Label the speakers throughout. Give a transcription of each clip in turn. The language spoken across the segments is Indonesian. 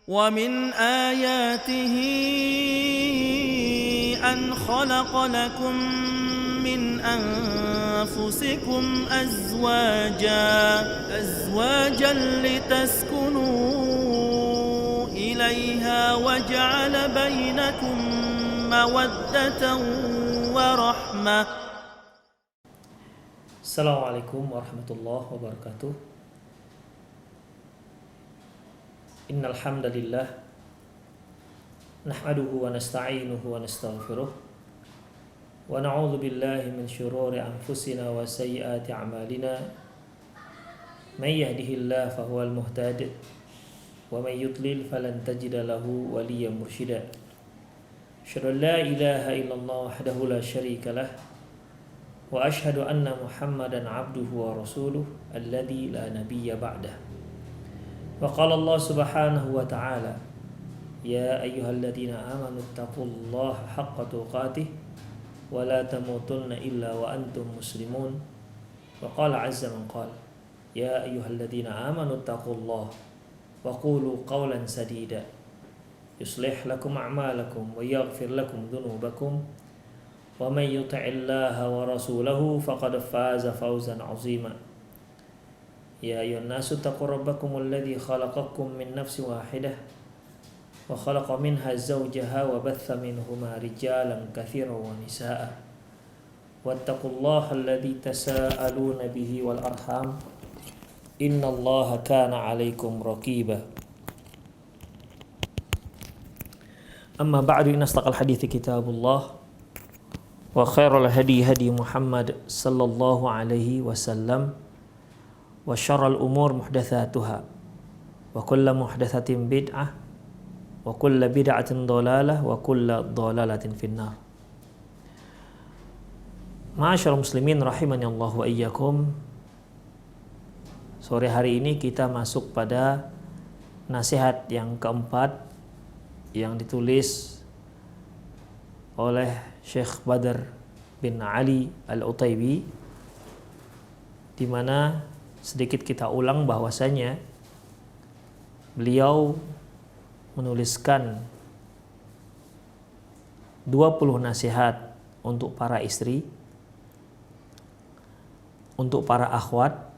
Speaker 1: ومن آياته أن خلق لكم من أنفسكم أزواجا لتسكنوا إليها وجعل بينكم مودة ورحمة.
Speaker 2: Assalamualaikum warahmatullahi wabarakatuh. Innal hamdalillah nahmaduhu wa nasta'inuhu wa nastaghfiruh wa na'udzu billahi min shururi anfusina wa sayyiati a'malina. May yahdihillahu fahuwal muhtad wa may yudlil falan tajida lahu waliyyan mursyida. Asyhadu an la ilaha illallah wahdahu la syarika lah wa asyhadu anna Muhammadan abduhu wa rasuluh alladzi la nabiyya ba'dah. Wa qala Allah subhanahu wa ta'ala ya ayyuhalladzina amanu taqullaha haqqa tuqatih wa la tamutunna illa wa antum muslimun. Wa qala azza man qala ya ayyuhalladzina amanu taqullaha wa qulu qawlan sadida yuslih lakum a'malakum wa yaghfir lakum dhunubakum wa may yuti'illaha wa rasulahu faqad faza fawzan 'azima. Ya ayyuhan nasu taqu rabbakumul ladzi khalaqakum min nafsin wahidah wa khalaqa minha zawjaha wa batha minhuma rijalan katsiran wa nisaa'a wattaqullaha alladzi tasaaluna bihi wal arham innallaha kana 'alaikum raqiba. Amma ba'du, inna asdaqal hadithi kitabullah wa khairal hadi hadi Muhammad sallallahu alaihi wasallam wa syarral umur muhdatsatuha wa kullu muhdatsatin bid'ah wa kullu bid'atin dhalalah wa kullu dhalalatin finnar. Ma'asyiral muslimin rahimani Allah wa iyyakum. Sore hari ini kita masuk pada nasihat yang keempat yang ditulis oleh Syekh Badr bin Ali Al-Utaibi, di mana sedikit kita ulang bahwasanya beliau menuliskan 20 nasihat untuk para istri, untuk para akhwat.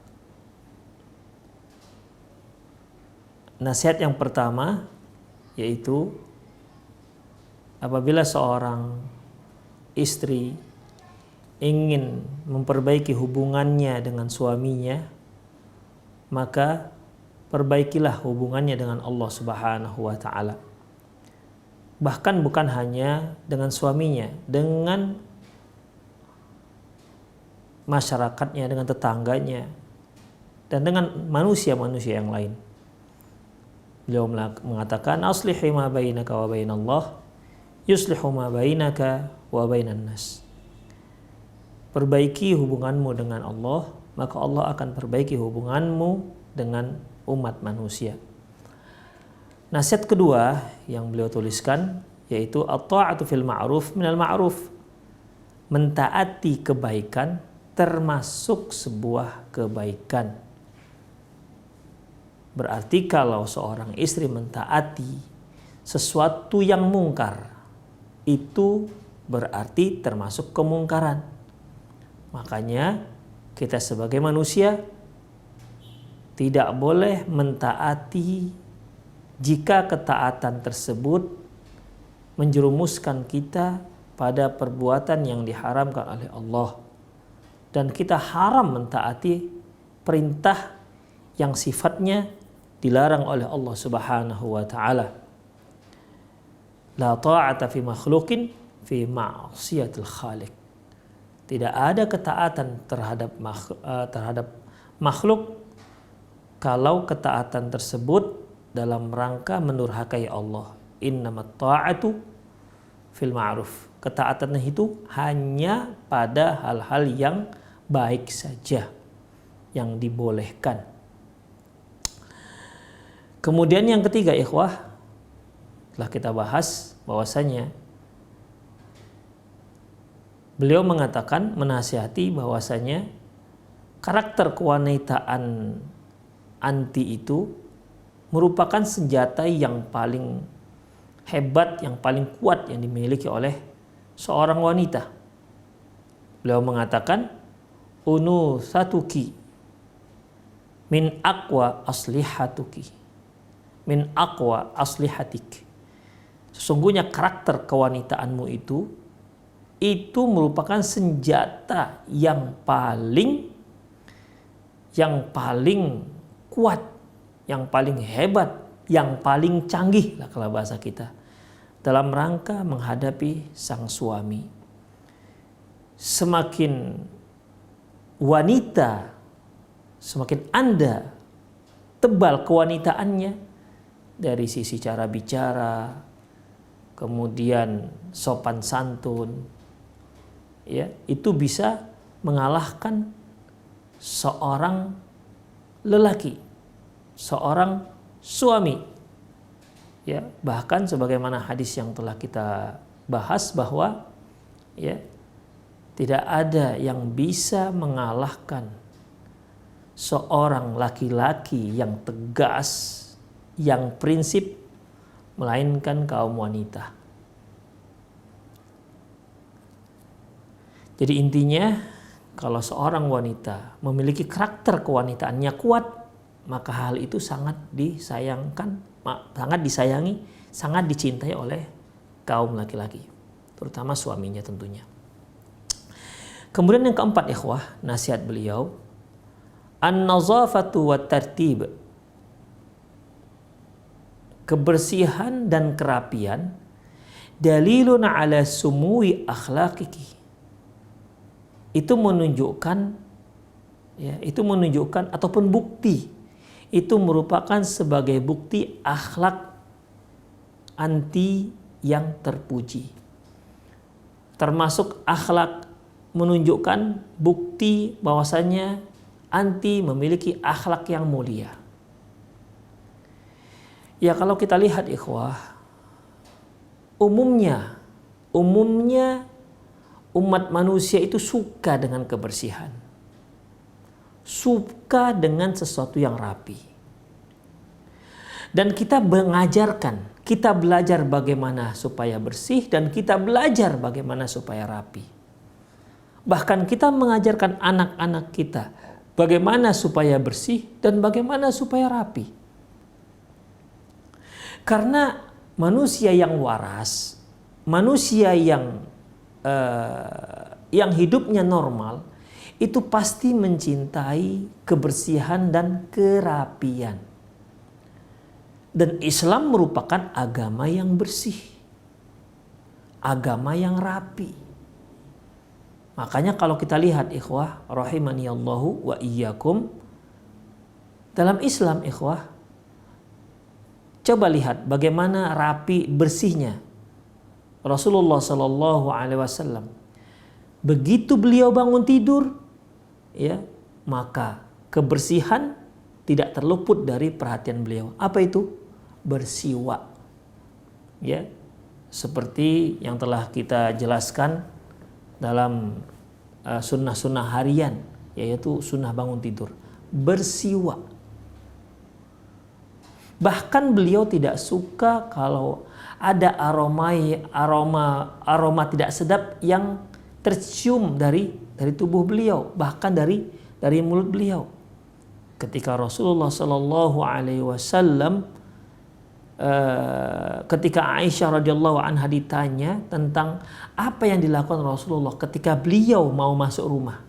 Speaker 2: Nasihat yang pertama yaitu apabila seorang istri ingin memperbaiki hubungannya dengan suaminya, maka perbaikilah hubungannya dengan Allah Subhanahu wa ta'ala. Bahkan bukan hanya dengan suaminya, dengan masyarakatnya, dengan tetangganya, dan dengan manusia-manusia yang lain. Beliau mengatakan aslihi ma bainaka wa bainallah yuslihu ma bainaka wa bainan nas. Perbaiki hubunganmu dengan Allah, maka Allah akan perbaiki hubunganmu dengan umat manusia. Nasihat kedua yang beliau tuliskan yaitu at-ta'atu fil ma'ruf minal ma'ruf. Mentaati kebaikan termasuk sebuah kebaikan. Berarti kalau seorang istri mentaati sesuatu yang mungkar, itu berarti termasuk kemungkaran. Makanya kita sebagai manusia tidak boleh mentaati jika ketaatan tersebut menjerumuskan kita pada perbuatan yang diharamkan oleh Allah, dan kita haram mentaati perintah yang sifatnya dilarang oleh Allah Subhanahu wa ta'ala. La ta'ata fi makhluqin fi ma'siyatil khaliq. Tidak ada ketaatan terhadap makhluk kalau ketaatan tersebut dalam rangka mendurhakai Allah. Innamat ta'atu fil ma'ruf. Ketaatan itu hanya pada hal-hal yang baik saja, yang dibolehkan. Kemudian yang ketiga, ikhwah, telah kita bahas bahwasanya beliau mengatakan, menasihati bahwasanya karakter kewanitaan anti itu merupakan senjata yang paling hebat, yang paling kuat yang dimiliki oleh seorang wanita. Beliau mengatakan, unusatuki min aqwa aslihatuki, min aqwa aslihatik. Sesungguhnya karakter kewanitaanmu itu merupakan senjata yang paling kuat, yang paling hebat, yang paling canggih lah kalau bahasa kita, dalam rangka menghadapi sang suami. Semakin wanita, semakin Anda tebal kewanitaannya dari sisi cara bicara, kemudian sopan santun, ya, itu bisa mengalahkan seorang lelaki, seorang suami. Ya, bahkan sebagaimana hadis yang telah kita bahas bahwa ya, tidak ada yang bisa mengalahkan seorang laki-laki yang tegas, yang prinsip, melainkan kaum wanita. Jadi intinya, kalau seorang wanita memiliki karakter kewanitaannya kuat, maka hal itu sangat disayangkan, sangat disayangi, sangat dicintai oleh kaum laki-laki, terutama suaminya tentunya. Kemudian yang keempat, ikhwah, nasihat beliau, an-nazafatu wa tartib. Kebersihan dan kerapian dalilun ala sumui akhlaqiki. Itu menunjukkan, ya, itu menunjukkan ataupun bukti, itu merupakan sebagai bukti akhlak anti yang terpuji. Termasuk akhlak menunjukkan bukti bahwasanya anti memiliki akhlak yang mulia. Ya, kalau kita lihat ikhwah, umumnya umat manusia itu suka dengan kebersihan, suka dengan sesuatu yang rapi. Dan kita mengajarkan, kita belajar bagaimana supaya bersih, dan kita belajar bagaimana supaya rapi. Bahkan kita mengajarkan anak-anak kita bagaimana supaya bersih dan bagaimana supaya rapi. Karena manusia yang waras, manusia yang hidupnya normal, itu pasti mencintai kebersihan dan kerapian. Dan Islam merupakan agama yang bersih, agama yang rapi. Makanya kalau kita lihat ikhwah, rahimaniyallahu wa iyyakum, dalam Islam ikhwah, coba lihat bagaimana rapi bersihnya Rasulullah Sallallahu Alaihi Wasallam. Begitu beliau bangun tidur, ya, maka kebersihan tidak terluput dari perhatian beliau. Apa itu? Bersiwak. Ya, seperti yang telah kita jelaskan dalam sunnah-sunnah harian, yaitu sunnah bangun tidur, bersiwak. Bahkan beliau tidak suka kalau ada aroma tidak sedap yang tercium dari tubuh beliau, bahkan dari mulut beliau. Ketika Rasulullah Sallallahu Alaihi Wasallam, ketika Aisyah radhiyallahu anha ditanya tentang apa yang dilakukan Rasulullah ketika beliau mau masuk rumah,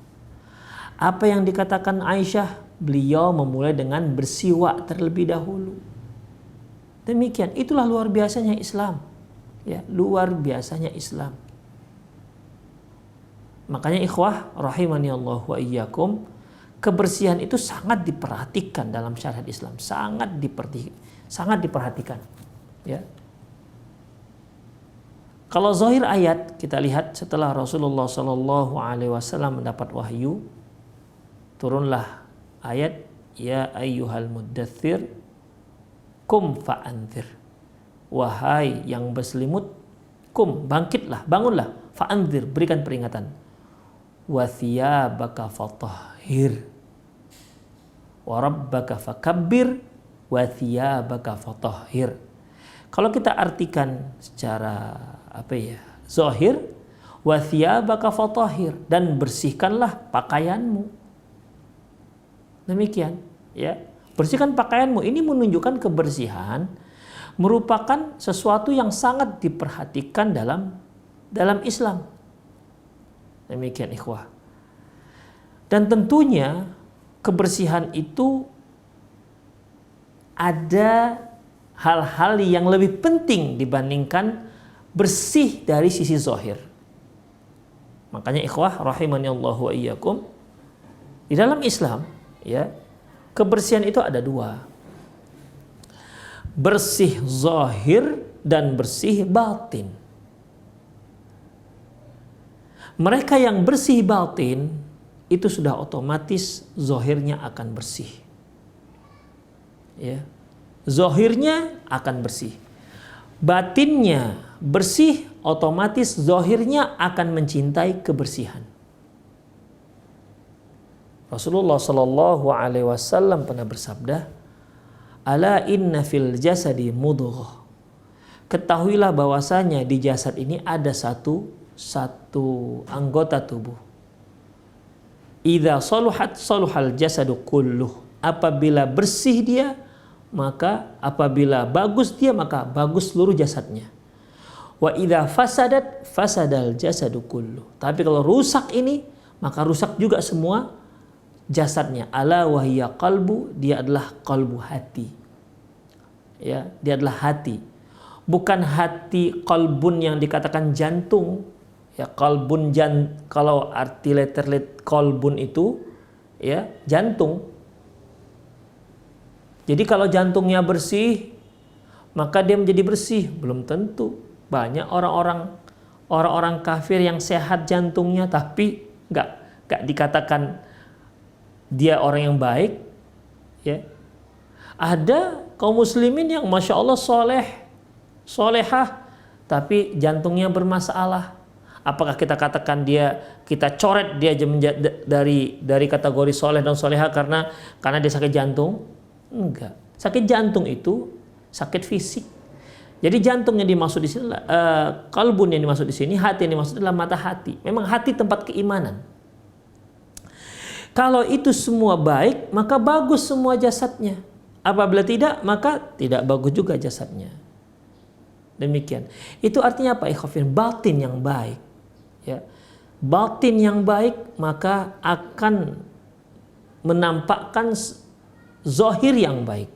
Speaker 2: apa yang dikatakan Aisyah? Beliau memulai dengan bersiwak terlebih dahulu. Demikian, itulah luar biasanya Islam. Ya, luar biasanya Islam. Makanya ikhwah rahimani Allah wa iyyakum, kebersihan itu sangat diperhatikan dalam syariat Islam, sangat diperhatikan. Ya. Kalau zahir ayat kita lihat, setelah Rasulullah Sallallahu Alaihi Wasallam mendapat wahyu, turunlah ayat ya ayyuhal muddaththir kum fa'anzir. Wahai yang berselimut, kum, bangkitlah, bangunlah, fa'anzir, berikan peringatan. Wa thiyabaka fatahhir wa rabbaka fakabbir wa thiyabaka fatahhir. Kalau kita artikan secara zahir, wa thiyabaka fatahhir, dan bersihkanlah pakaianmu. Demikian, ya. Bersihkan pakaianmu ini menunjukkan kebersihan merupakan sesuatu yang sangat diperhatikan dalam Islam. Demikian ikhwah. Dan tentunya kebersihan itu ada hal-hal yang lebih penting dibandingkan bersih dari sisi zahir. Makanya ikhwah rahimani Allah wa iyyakum, di dalam Islam, ya, kebersihan itu ada dua. Bersih zahir dan bersih batin. Mereka yang bersih batin itu sudah otomatis zahirnya akan bersih. Ya. Zahirnya akan bersih. Batinnya bersih, otomatis zahirnya akan mencintai kebersihan. Rasulullah Shallallahu Alaihi Wasallam pernah bersabda, "Ala inna fil jasadi mudghah." Ketahuilah bahwasanya di jasad ini ada satu anggota tubuh. Idza saluhat saluhal jasadu kulluh. Apabila bersih dia, maka apabila bagus dia, maka bagus seluruh jasadnya. Wa idza fasadat fasadal jasadu kulluh. Tapi kalau rusak ini, maka rusak juga semua jasadnya. Ala wahiyya qalbu, dia adalah qalbu, hati. Ya, dia adalah hati. Bukan hati qalbun yang dikatakan jantung. Ya, qalbun kalau arti letter qalbun itu ya jantung. Jadi kalau jantungnya bersih, maka dia menjadi bersih. Belum tentu. Banyak orang-orang kafir yang sehat jantungnya tapi nggak dikatakan dia orang yang baik. Ya. Ada kaum muslimin yang masya Allah solehah, tapi jantungnya bermasalah. Apakah kita katakan kita coret dia dari kategori soleh dan soleha karena dia sakit jantung? Enggak. Sakit jantung itu sakit fisik. Jadi jantung yang dimaksud di sini, kalbun yang dimaksud di sini, hati yang dimaksud adalah mata hati. Memang hati tempat keimanan. Kalau itu semua baik, maka bagus semua jasadnya. Apabila tidak, maka tidak bagus juga jasadnya. Demikian. Itu artinya apa? Ikhwafin, batin yang baik. Ya. Batin yang baik maka akan menampakkan zahir yang baik.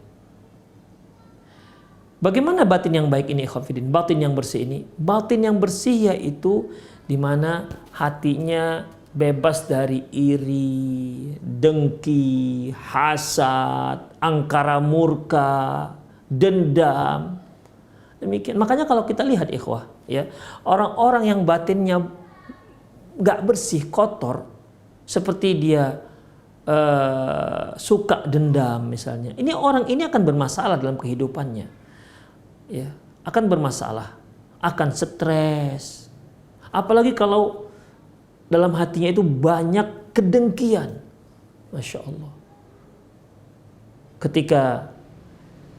Speaker 2: Bagaimana batin yang baik ini ikhwafidin? Batin yang bersih ini. Batin yang bersih yaitu di mana hatinya bebas dari iri, dengki, hasad, angkara murka, dendam. Demikian. Makanya kalau kita lihat ikhwah, ya, orang-orang yang batinnya nggak bersih, kotor, seperti dia suka dendam misalnya. Orang ini akan bermasalah dalam kehidupannya. Ya, akan bermasalah, akan stres. Apalagi kalau dalam hatinya itu banyak kedengkian. Masya Allah.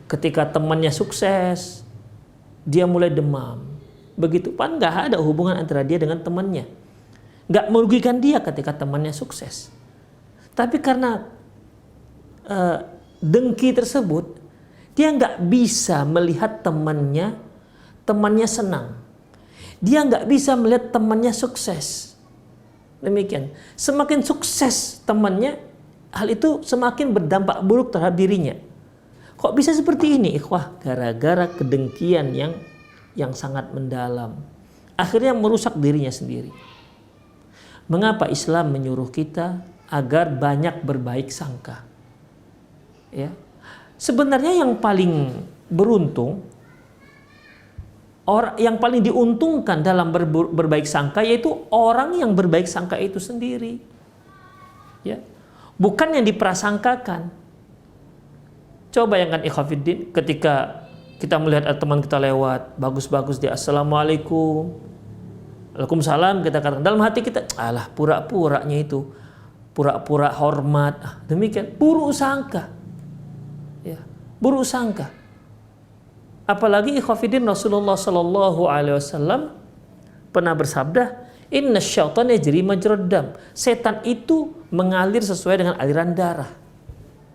Speaker 2: Ketika temannya sukses, dia mulai demam. Begitu pan nggak ada hubungan antara dia dengan temannya. Nggak merugikan dia ketika temannya sukses. Tapi karena dengki tersebut, dia nggak bisa melihat temannya senang. Dia nggak bisa melihat temannya sukses. Demikian. Semakin sukses temannya, hal itu semakin berdampak buruk terhadap dirinya. Kok bisa seperti ini, ikhwah? Gara-gara kedengkian yang sangat mendalam. Akhirnya merusak dirinya sendiri. Mengapa Islam menyuruh kita agar banyak berbaik sangka? Ya. Sebenarnya yang paling beruntung, yang paling diuntungkan dalam berbaik sangka yaitu orang yang berbaik sangka itu sendiri. Ya. Bukan yang diprasangkakan. Coba bayangkan ikhwafiddin, ketika kita melihat teman kita lewat, bagus-bagus dia assalamualaikum, waalaikumsalam, kita katakan dalam hati kita, alah pura-puranya itu, pura-pura hormat, demikian, buruk sangka. Ya. buruk sangka. Apalagi ikhwafidin, Rasulullah Sallallahu Alaihi Wasallam pernah bersabda, Inna syaitan yajri majrad dam. Setan itu mengalir sesuai dengan aliran darah.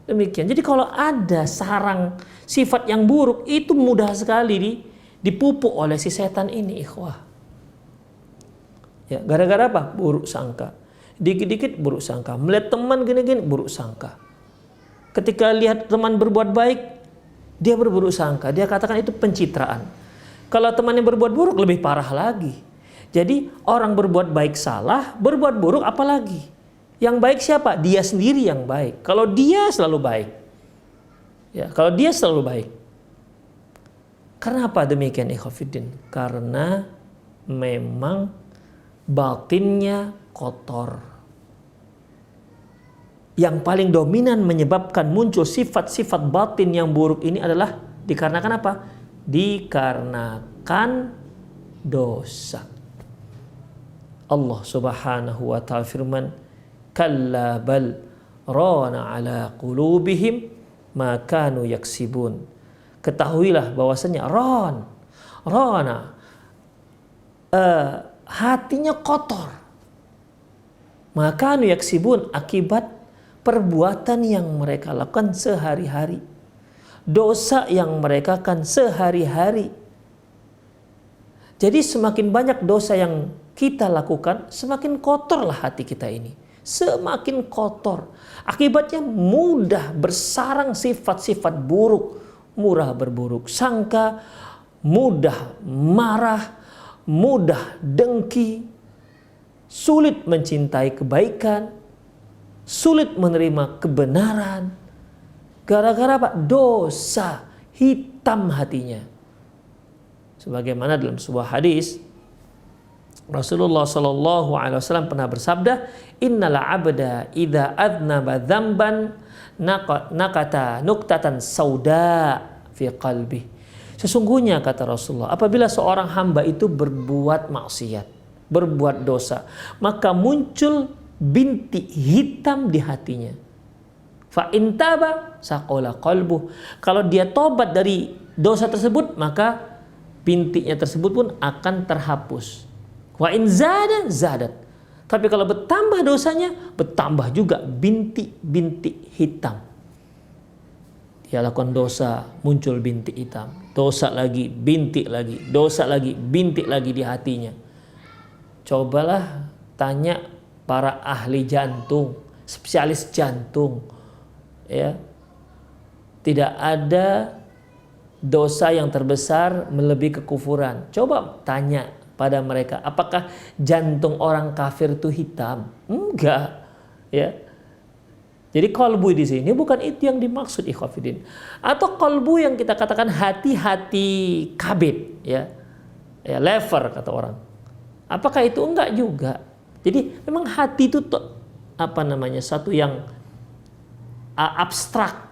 Speaker 2: Demikian. Jadi kalau ada sarang sifat yang buruk, itu mudah sekali dipupuk oleh si setan ini, ikhwah. Ya, gara-gara apa? Buruk sangka. Dikit-dikit buruk sangka. Melihat teman gini-gini buruk sangka. Ketika lihat teman berbuat baik, dia berburuk sangka. Dia katakan itu pencitraan. Kalau teman yang berbuat buruk lebih parah lagi. Jadi orang berbuat baik salah, berbuat buruk apalagi. Yang baik siapa? Dia sendiri yang baik. Kalau dia selalu baik. Ya, kalau dia selalu baik. Kenapa demikian ikhwafidin? Karena memang batinnya kotor. Yang paling dominan menyebabkan muncul sifat-sifat batin yang buruk ini adalah dikarenakan apa? Dikarenakan dosa. Allah Subhanahu wa ta'ala firman, "Kalla bal rana ala qulubihim ma kanu yaksibun." Ketahuilah bahwasanya rana hatinya kotor. Maka kanu yaksibun, akibat perbuatan yang mereka lakukan sehari-hari. Dosa yang mereka lakukan sehari-hari. Jadi semakin banyak dosa yang kita lakukan, semakin kotorlah hati kita ini. Semakin kotor. Akibatnya mudah bersarang sifat-sifat buruk. Mudah berburuk sangka, mudah marah, mudah dengki, sulit mencintai kebaikan, sulit menerima kebenaran. Gara-gara apa? Dosa, hitam hatinya. Sebagaimana dalam sebuah hadis, Rasulullah Sallallahu Alaihi Wasallam pernah bersabda, Innal abda idza adnaba dzamban nakata nuktatan sauda fi qalbi. Sesungguhnya kata Rasulullah, apabila seorang hamba itu berbuat maksiat, berbuat dosa, maka muncul bintik hitam di hatinya. Fa intaba saqala qalbuh. Kalau dia tobat dari dosa tersebut, maka bintiknya tersebut pun akan terhapus. Wa in zada zadat. Tapi kalau bertambah dosanya, bertambah juga bintik-bintik hitam. Dia lakukan dosa, muncul bintik hitam. Dosa lagi, bintik lagi. Dosa lagi, bintik lagi di hatinya. Cobalah tanya para ahli jantung, spesialis jantung. Ya. Tidak ada dosa yang terbesar melebihi kekufuran. Coba tanya pada mereka, apakah jantung orang kafir itu hitam? Enggak, ya. Jadi qalbu di sini bukan itu yang dimaksud ikhwafidin. Atau qalbu yang kita katakan hati-hati kabid, ya. Ya, lever kata orang. Apakah itu? Enggak juga. Jadi memang hati itu satu yang abstrak,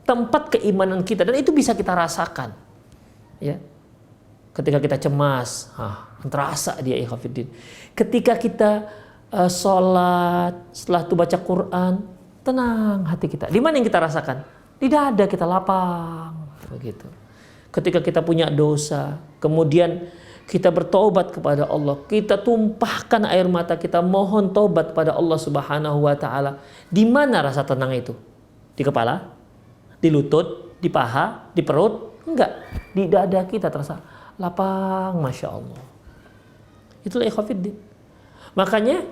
Speaker 2: tempat keimanan kita, dan itu bisa kita rasakan, ya. Ketika kita cemas, terasa dia ikhwafidin. Ketika kita sholat, setelah itu baca Quran, tenang hati kita. Di mana yang kita rasakan? Di dada kita lapang, begitu. Ketika kita punya dosa, kemudian kita bertobat kepada Allah, kita tumpahkan air mata kita, mohon tobat pada Allah Subhanahu wa Ta'ala. Di mana rasa tenang itu? Di kepala? Di lutut? Di paha? Di perut? Enggak, di dada kita terasa lapang, Masya Allah. Itulah ikhwafidin. Makanya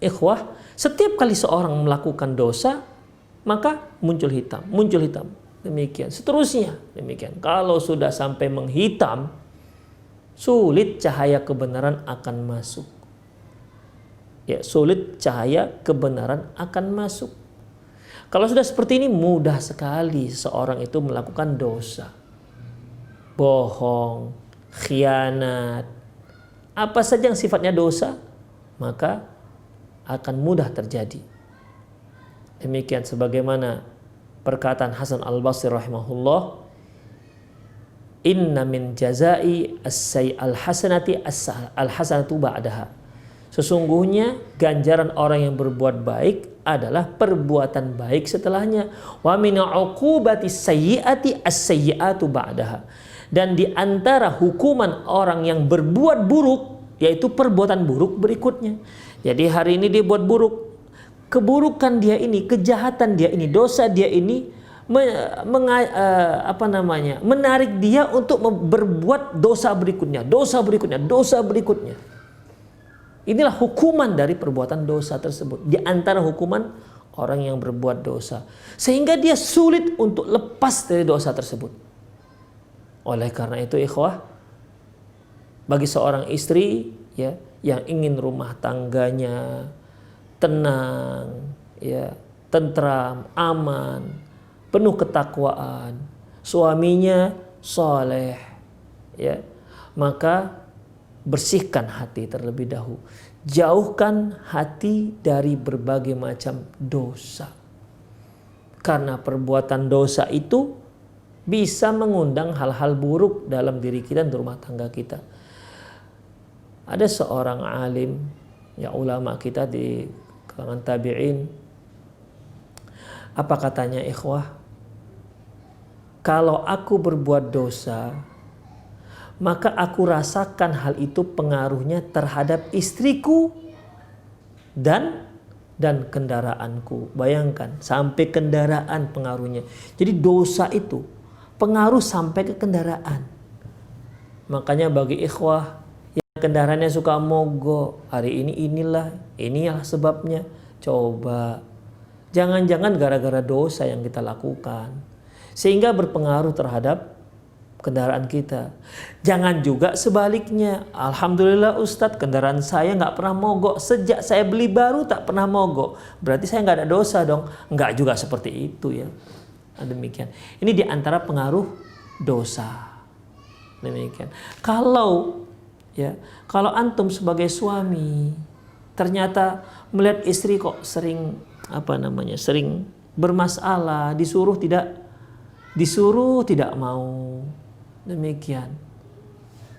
Speaker 2: ikhwah, setiap kali seorang melakukan dosa, maka muncul hitam. Demikian, seterusnya demikian. Kalau sudah sampai menghitam, sulit cahaya kebenaran akan masuk. Ya, sulit cahaya kebenaran akan masuk. Kalau sudah seperti ini, mudah sekali seorang itu melakukan dosa. Bohong, khianat, apa saja yang sifatnya dosa, maka akan mudah terjadi. Demikian sebagaimana perkataan Hasan Al-Basri rahimahullah, inna min jazai as-sayyi al-hasanati as-hasanatu ba'daha. Sesungguhnya ganjaran orang yang berbuat baik adalah perbuatan baik setelahnya. Wa min 'uqubati sayyi'ati as-sayyi'atu ba'daha. Dan di antara hukuman orang yang berbuat buruk yaitu perbuatan buruk berikutnya. Jadi hari ini dia buat buruk, keburukan dia ini, kejahatan dia ini, dosa dia ini menarik dia untuk berbuat dosa berikutnya, dosa berikutnya, dosa berikutnya. Inilah hukuman dari perbuatan dosa tersebut. Di antara hukuman orang yang berbuat dosa, sehingga dia sulit untuk lepas dari dosa tersebut. Oleh karena itu ikhwah, bagi seorang istri ya yang ingin rumah tangganya tenang, ya, tentram, aman, penuh ketakwaan, suaminya soleh, ya, maka bersihkan hati terlebih dahulu. Jauhkan hati dari berbagai macam dosa. Karena perbuatan dosa itu bisa mengundang hal-hal buruk dalam diri kita dan rumah tangga kita. Ada seorang alim, ya ulama kita di kalangan tabi'in. Apa katanya ikhwah? Kalau aku berbuat dosa, maka aku rasakan hal itu pengaruhnya terhadap istriku dan kendaraanku. Bayangkan, sampai kendaraan pengaruhnya. Jadi dosa itu pengaruh sampai ke kendaraan. Makanya bagi ikhwah yang kendaraannya suka mogok, hari ini inilah sebabnya. Coba, jangan-jangan gara-gara dosa yang kita lakukan, sehingga berpengaruh terhadap kendaraan kita. Jangan juga sebaliknya. Alhamdulillah Ustadz, kendaraan saya nggak pernah mogok. Sejak saya beli baru tak pernah mogok. Berarti saya nggak ada dosa dong. Nggak juga seperti itu ya. Demikian. Ini diantara pengaruh dosa. Demikian. Kalau antum sebagai suami ternyata melihat istri kok sering bermasalah, disuruh tidak mau, demikian,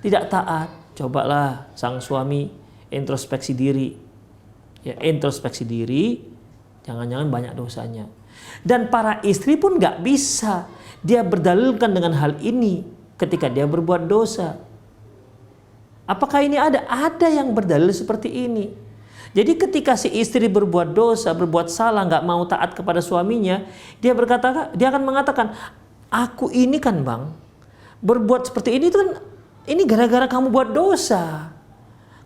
Speaker 2: tidak taat, cobalah sang suami introspeksi diri, ya, introspeksi diri, jangan-jangan banyak dosanya. Dan para istri pun nggak bisa dia berdalilkan dengan hal ini ketika dia berbuat dosa. Apakah ini ada yang berdalil seperti ini? Jadi ketika si istri berbuat dosa, berbuat salah, nggak mau taat kepada suaminya, dia akan mengatakan, aku ini kan bang, berbuat seperti ini kan, ini gara-gara kamu buat dosa.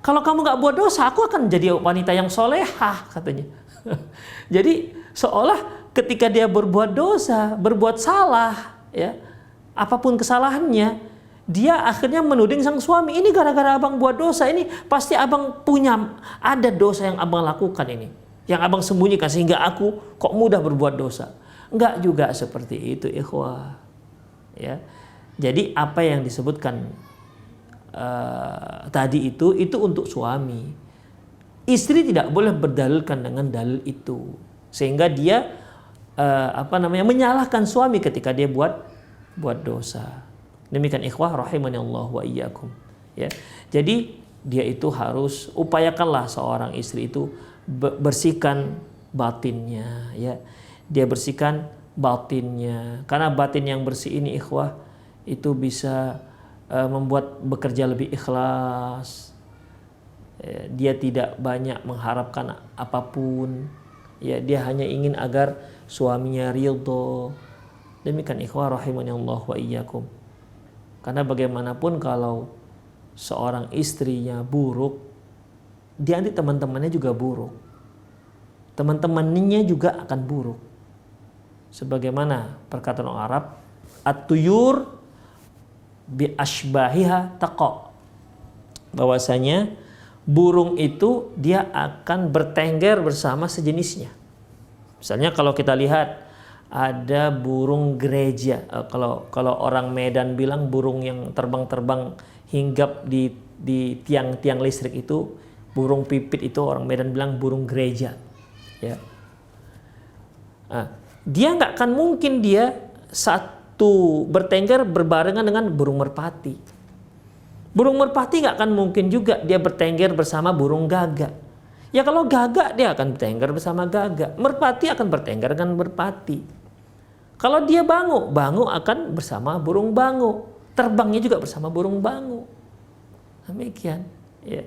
Speaker 2: Kalau kamu nggak buat dosa, aku akan jadi wanita yang solehah, katanya. Jadi seolah ketika dia berbuat dosa, berbuat salah, ya, apapun kesalahannya, dia akhirnya menuding sang suami, ini gara-gara abang buat dosa, ini pasti abang ada dosa yang abang lakukan ini, yang abang sembunyikan sehingga aku kok mudah berbuat dosa. Enggak juga seperti itu ikhwah, ya. Jadi apa yang disebutkan tadi itu untuk suami. Istri tidak boleh berdalilkan dengan dalil itu, sehingga dia menyalahkan suami ketika dia buat dosa. Demikian ikhwah rahimani Allah wa iyyakum, ya. Jadi dia itu harus upayakanlah seorang istri itu bersihkan batinnya, ya. Dia bersihkan batinnya, karena batin yang bersih ini ikhwah itu bisa membuat bekerja lebih ikhlas. Dia tidak banyak mengharapkan apapun, ya, dia hanya ingin agar suaminya ridho. Demikian ikhwah rahimani Allah wa iyyakum. Karena bagaimanapun kalau seorang istrinya buruk, dia nanti teman-temannya juga buruk. Teman-temannya juga akan buruk. Sebagaimana perkataan orang Arab, at-tuyur bi ashbahiha taqa. Bahwasanya burung itu dia akan bertengger bersama sejenisnya. Misalnya kalau kita lihat ada burung gereja, kalau orang Medan bilang burung yang terbang-terbang hinggap di tiang-tiang listrik itu, burung pipit itu orang Medan bilang burung gereja, ya. Dia nggak akan mungkin dia satu bertengger berbarengan dengan burung merpati. Burung merpati nggak akan mungkin juga dia bertengger bersama burung gagak. Ya kalau gagak dia akan bertengger bersama gagak. Merpati akan bertengger dengan merpati. Kalau dia bangu, bangu akan bersama burung bangu. Terbangnya juga bersama burung bangu. Demikian. Ya.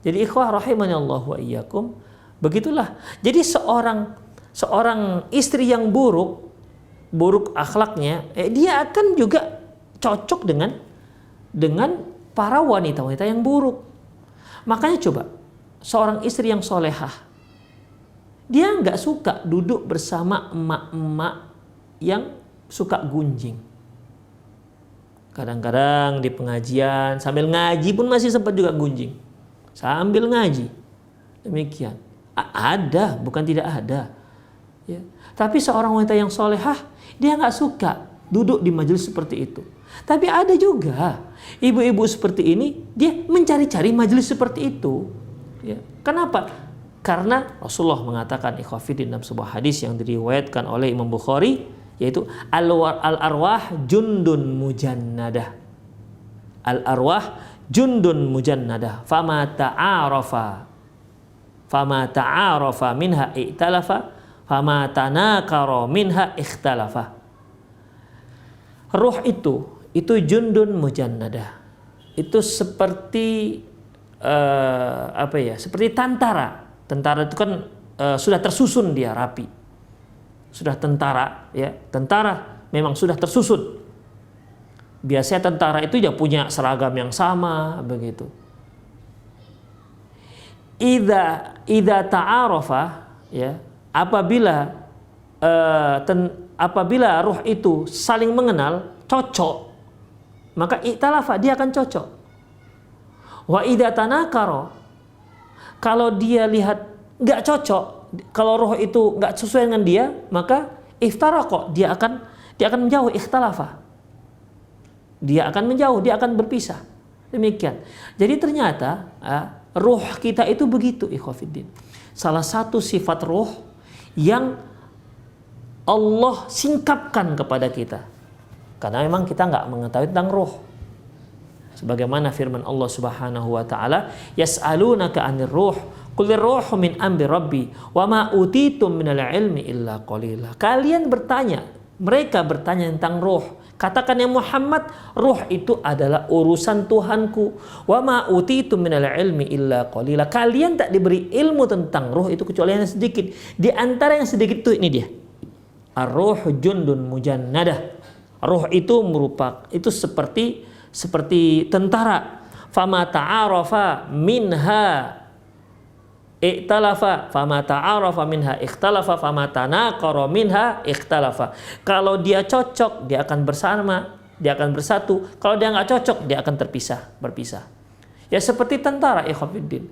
Speaker 2: Jadi ikhwah rahimahullah wa iyyakum, begitulah. Jadi seorang istri yang buruk akhlaknya, dia akan juga cocok dengan para wanita-wanita yang buruk. Makanya coba, seorang istri yang solehah, dia nggak suka duduk bersama emak-emak yang suka gunjing. Kadang-kadang di pengajian, sambil ngaji pun masih sempat juga gunjing. Sambil ngaji. Demikian. Ada, bukan tidak ada. Ya. Tapi seorang wanita yang solehah, dia nggak suka duduk di majelis seperti itu. Tapi ada juga ibu-ibu seperti ini, dia mencari-cari majelis seperti itu. Ya. Kenapa? Karena Rasulullah mengatakan ikhwafidin dalam sebuah hadis yang diriwayatkan oleh Imam Bukhari, yaitu al-arwah jundun mujannadah. Al-arwah jundun mujannadah. Fama ta'arafa minha i'talafa, fama tanakara minha ikhtalafa. Ruh itu jundun mujannadah. Itu seperti seperti tentara. Tentara itu kan sudah tersusun, dia rapi. Sudah tentara, ya. Tentara memang sudah tersusun. Biasanya tentara itu ya punya seragam yang sama, begitu. Idza ta'arafa, ya, apabila ruh itu saling mengenal, cocok, maka i'talafa, dia akan cocok. Wa idza tanakara, kalau dia lihat nggak cocok, kalau roh itu nggak sesuai dengan dia, maka iftaraqa, dia akan menjauh, ikhtalafa. Dia akan menjauh, dia akan berpisah. Demikian. Jadi ternyata ruh kita itu begitu, ikhwafiddin. Salah satu sifat ruh yang Allah singkapkan kepada kita. Karena memang kita nggak mengetahui tentang ruh. Sebagaimana firman Allah Subhanahu wa taala, yas'alunaka 'anir ruh, qulir ruhu min amri rabbi, wa ma utitum minal ilmi illa qalila. Kalian bertanya, mereka bertanya tentang ruh. Katakan ya Muhammad, ruh itu adalah urusan Tuhanku. Wa ma utitum minal ilmi illa qalila. Kalian tak diberi ilmu tentang ruh itu kecuali yang sedikit. Di antara yang sedikit itu ini dia. Ar-ruh jundun mujannadah. Ruh itu seperti tentara. Fama ta'arafa minha ikhtalafa, fama ta'arafa minha ikhtalafa, fama tanaqara minha ikhtalafa. Kalau dia cocok, dia akan bersama, dia akan bersatu. Kalau dia nggak cocok, dia akan berpisah. Ya seperti tentara, ikhwatiddin.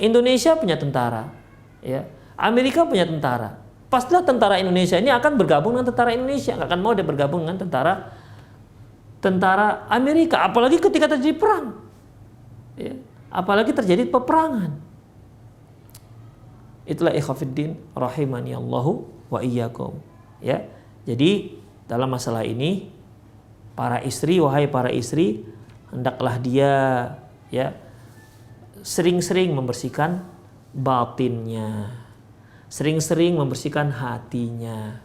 Speaker 2: Indonesia punya tentara, ya. Amerika punya tentara. Pastilah tentara Indonesia ini akan bergabung dengan tentara Indonesia, nggak akan mau dia bergabung dengan tentara Amerika, apalagi ketika terjadi perang, ya. Apalagi terjadi peperangan. Itulah ikhwatiddin rahimani Allahu wa iyyakum, ya. Jadi dalam masalah ini, wahai para istri, hendaklah dia, ya, sering-sering membersihkan batinnya, sering-sering membersihkan hatinya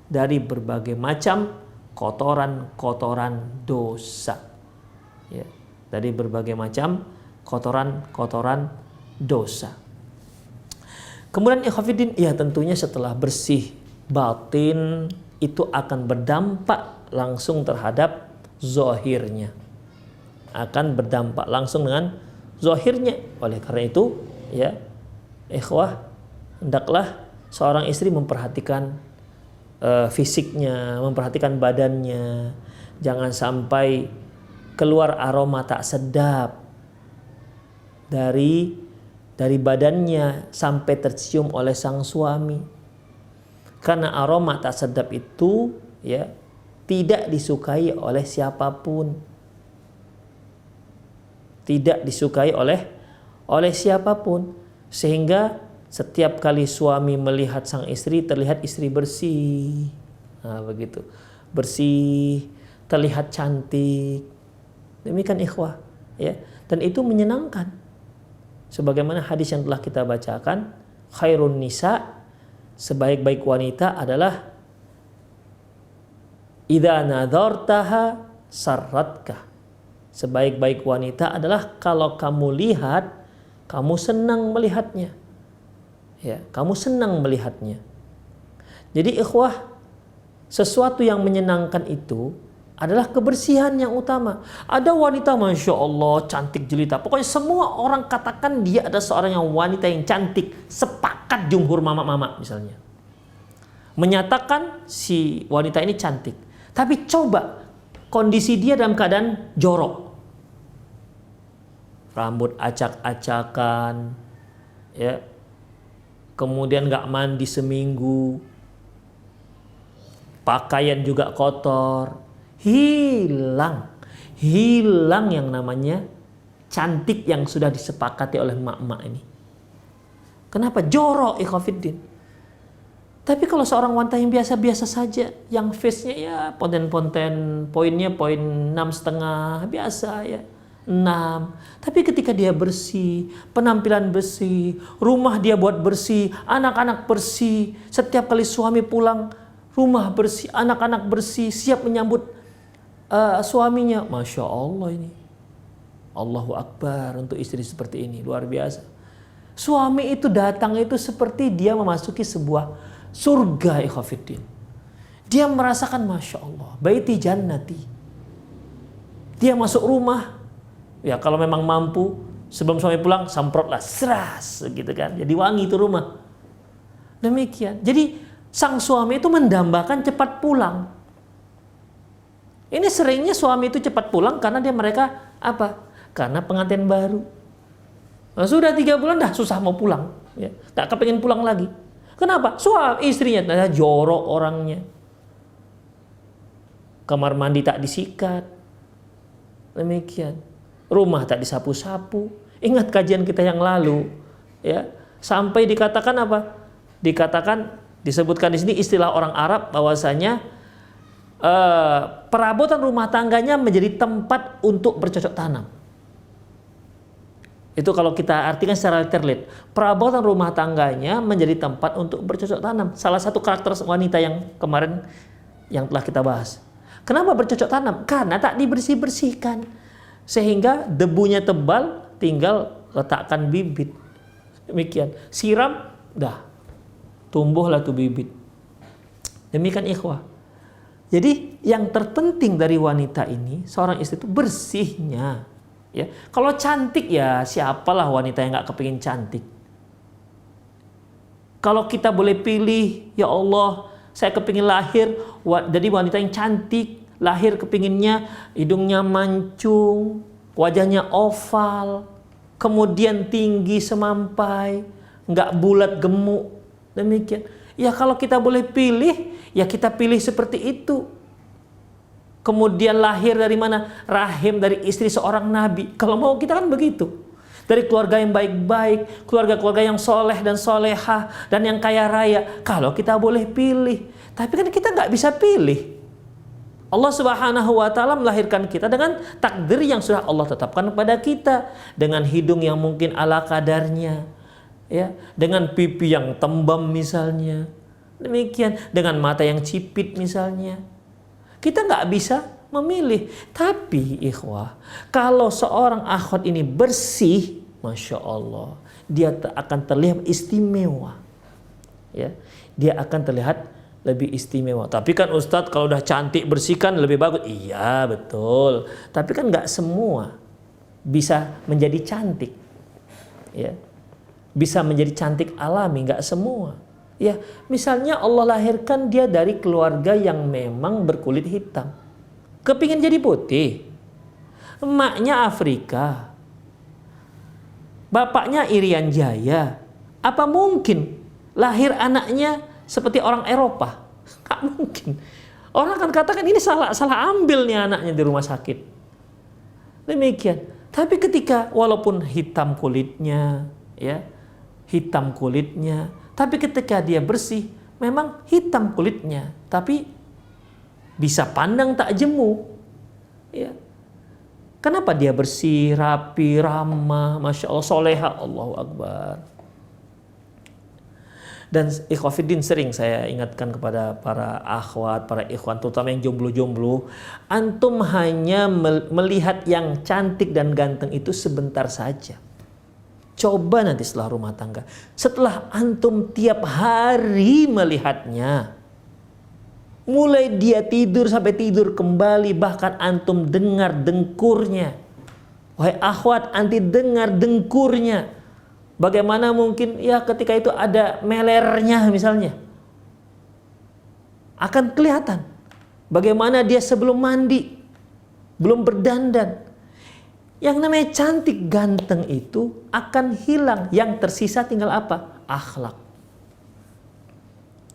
Speaker 2: dari berbagai macam kotoran-kotoran dosa, ya, dari berbagai macam kotoran-kotoran dosa. Kemudian ikhwatiddin, ya tentunya setelah bersih batin itu akan berdampak langsung terhadap zahirnya, akan berdampak langsung dengan zahirnya. Oleh karena itu, ya ikhwah, hendaklah seorang istri memperhatikan fisiknya, memperhatikan badannya. Jangan sampai keluar aroma tak sedap dari badannya sampai tercium oleh sang suami. Karena aroma tak sedap itu, ya, tidak disukai oleh siapapun. Tidak disukai oleh siapapun. Sehingga setiap kali suami melihat sang istri, terlihat istri bersih. Nah, begitu. Bersih, terlihat cantik. Demikian ikhwah, ya. Dan itu menyenangkan. Sebagaimana hadis yang telah kita bacakan, khairun nisa, sebaik-baik wanita adalah idza nadhartaha sarratka. Sebaik-baik wanita adalah kalau kamu lihat, kamu senang melihatnya. Ya, kamu senang melihatnya. Jadi ikhwah, sesuatu yang menyenangkan itu adalah kebersihan yang utama. Ada wanita Masya Allah cantik jelita. Pokoknya semua orang katakan dia ada seorang yang wanita yang cantik. Sepakat jumhur mama-mama misalnya. Menyatakan si wanita ini cantik. Tapi coba kondisi dia dalam keadaan jorok. Rambut acak-acakan. Ya. Kemudian gak mandi seminggu. Pakaian juga kotor. Hilang yang namanya cantik yang sudah disepakati oleh mak-mak ini. Kenapa? Jorok ikhwafiddin. Tapi kalau seorang wanita yang biasa-biasa saja, yang face-nya ya ponten-ponten, poinnya poin 6,5 biasa ya, 6. Tapi ketika dia bersih, penampilan bersih, rumah dia buat bersih, anak-anak bersih, setiap kali suami pulang rumah bersih, anak-anak bersih, siap menyambut suaminya. Masya Allah ini. Allahu Akbar untuk istri seperti ini. Luar biasa. Suami itu datang itu seperti dia memasuki sebuah surga ikhwafiddin. Dia merasakan Masya Allah. Baiti jannati. Dia masuk rumah. Ya kalau memang mampu. Sebelum suami pulang semprotlah. Seras gitu kan. Jadi wangi itu rumah. Demikian. Jadi sang suami itu mendambakan cepat pulang. Ini seringnya suami itu cepat pulang karena mereka apa? Karena pengantin baru. Nah, sudah 3 bulan dah susah mau pulang, ya. Tak kepengen pulang lagi. Kenapa? Suami istrinya nah, jorok orangnya. Kamar mandi tak disikat. Demikian. Rumah tak disapu-sapu. Ingat kajian kita yang lalu, ya. Sampai dikatakan apa? Disebutkan di sini istilah orang Arab bahwasanya perabotan rumah tangganya menjadi tempat untuk bercocok tanam. Itu kalau kita artikan secara literal. Perabotan rumah tangganya menjadi tempat untuk bercocok tanam. Salah satu karakter wanita yang kemarin yang telah kita bahas. Kenapa bercocok tanam? Karena tak dibersih-bersihkan. Sehingga debunya tebal, tinggal letakkan bibit. Demikian. Siram, dah. Tumbuhlah tuh bibit. Demikian ikhwah. Jadi yang terpenting dari wanita ini, seorang istri itu bersihnya. Ya, kalau cantik ya siapalah wanita yang nggak kepingin cantik. Kalau kita boleh pilih, ya Allah, saya kepingin lahir jadi wanita yang cantik, lahir kepinginnya hidungnya mancung, wajahnya oval, kemudian tinggi semampai, nggak bulat gemuk, demikian. Ya kalau kita boleh pilih, ya kita pilih seperti itu. Kemudian lahir dari mana? Rahim dari istri seorang nabi. Kalau mau kita kan begitu. Dari keluarga yang baik-baik, keluarga-keluarga yang soleh dan solehah, dan yang kaya raya. Kalau kita boleh pilih. Tapi kan kita nggak bisa pilih. Allah Subhanahu wa Ta'ala melahirkan kita dengan takdir yang sudah Allah tetapkan kepada kita. Dengan hidung yang mungkin ala kadarnya. Ya, dengan pipi yang tembam misalnya, demikian, dengan mata yang cipit misalnya, kita nggak bisa memilih. Tapi ikhwah, kalau seorang akhwat ini bersih, Masya Allah, dia akan terlihat istimewa, ya, dia akan terlihat lebih istimewa. Tapi kan Ustadz kalau udah cantik bersih kan lebih bagus. Iya betul, tapi kan nggak semua bisa menjadi cantik, ya. Bisa menjadi cantik alami, nggak semua. Ya, misalnya Allah lahirkan dia dari keluarga yang memang berkulit hitam. Kepingin jadi putih. Emaknya Afrika. Bapaknya Irian Jaya. Apa mungkin lahir anaknya seperti orang Eropa? Nggak mungkin. Orang akan katakan ini salah ambil nih anaknya di rumah sakit. Demikian. Tapi ketika walaupun hitam kulitnya, ya, hitam kulitnya, tapi ketika dia bersih, memang hitam kulitnya, tapi bisa pandang tak jemu, ya. Kenapa dia bersih, rapi, ramah, Masya Allah, soleha, Allahu Akbar. Dan ikhwafiddin, sering saya ingatkan kepada para akhwat, para ikhwan, terutama yang jomblo-jomblo, antum hanya melihat yang cantik dan ganteng itu sebentar saja. Coba nanti setelah rumah tangga, setelah antum tiap hari melihatnya, mulai dia tidur sampai tidur kembali, bahkan antum dengar dengkurnya. Wahai akhwat, anti dengar dengkurnya. Bagaimana mungkin ya ketika itu ada melernya misalnya. Akan kelihatan bagaimana dia sebelum mandi, belum berdandan. Yang namanya cantik ganteng itu akan hilang. Yang tersisa tinggal apa? Akhlak.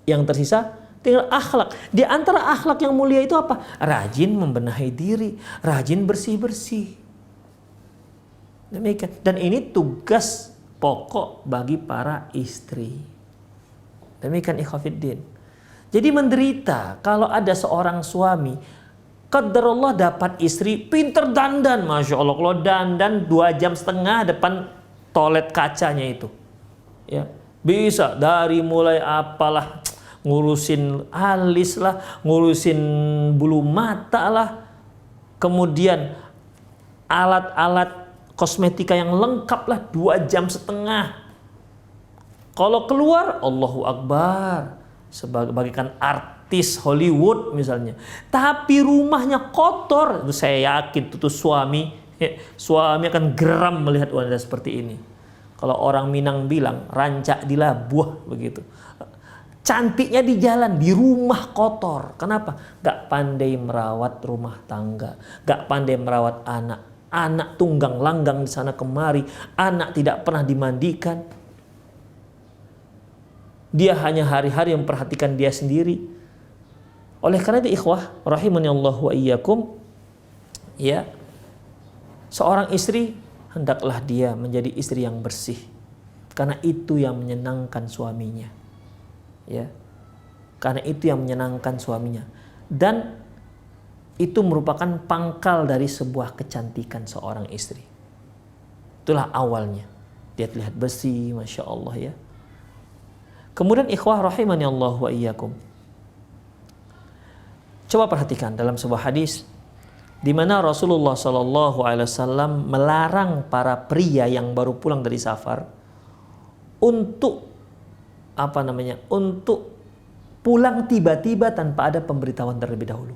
Speaker 2: Yang tersisa tinggal akhlak. Di antara akhlak yang mulia itu apa? Rajin membenahi diri, rajin bersih-bersih. Demikian. Dan ini tugas pokok bagi para istri. Demikian ikhwafiddin. Jadi menderita kalau ada seorang suami, qadarullah dapat istri pinter dandan, Masya Allah, kalau dandan 2,5 jam depan toilet kacanya itu, ya bisa dari mulai apalah, ngurusin alis lah, ngurusin bulu mata lah, kemudian alat-alat kosmetika yang lengkap lah 2,5 jam. Kalau keluar, Allahu Akbar, bagaikan artis Hollywood misalnya. Tapi rumahnya kotor, itu saya yakin tuh suami akan geram melihat wanita seperti ini. Kalau orang Minang bilang rancak di labuh begitu. Cantiknya di jalan, di rumah kotor. Kenapa? Gak pandai merawat rumah tangga, gak pandai merawat anak. Anak tunggang langgang di sana kemari, anak tidak pernah dimandikan. Dia hanya hari-hari memperhatikan dia sendiri. Oleh karena itu ikhwah rahimani Allah wa iyyakum, ya, seorang istri hendaklah dia menjadi istri yang bersih, karena itu yang menyenangkan suaminya. Ya. Karena itu yang menyenangkan suaminya. Dan itu merupakan pangkal dari sebuah kecantikan seorang istri. Itulah awalnya. Dia terlihat bersih, Masya Allah ya. Kemudian ikhwah rahimani Allah wa iyyakum. Coba perhatikan dalam sebuah hadis di mana Rasulullah SAW melarang para pria yang baru pulang dari safar untuk untuk pulang tiba-tiba tanpa ada pemberitahuan terlebih dahulu.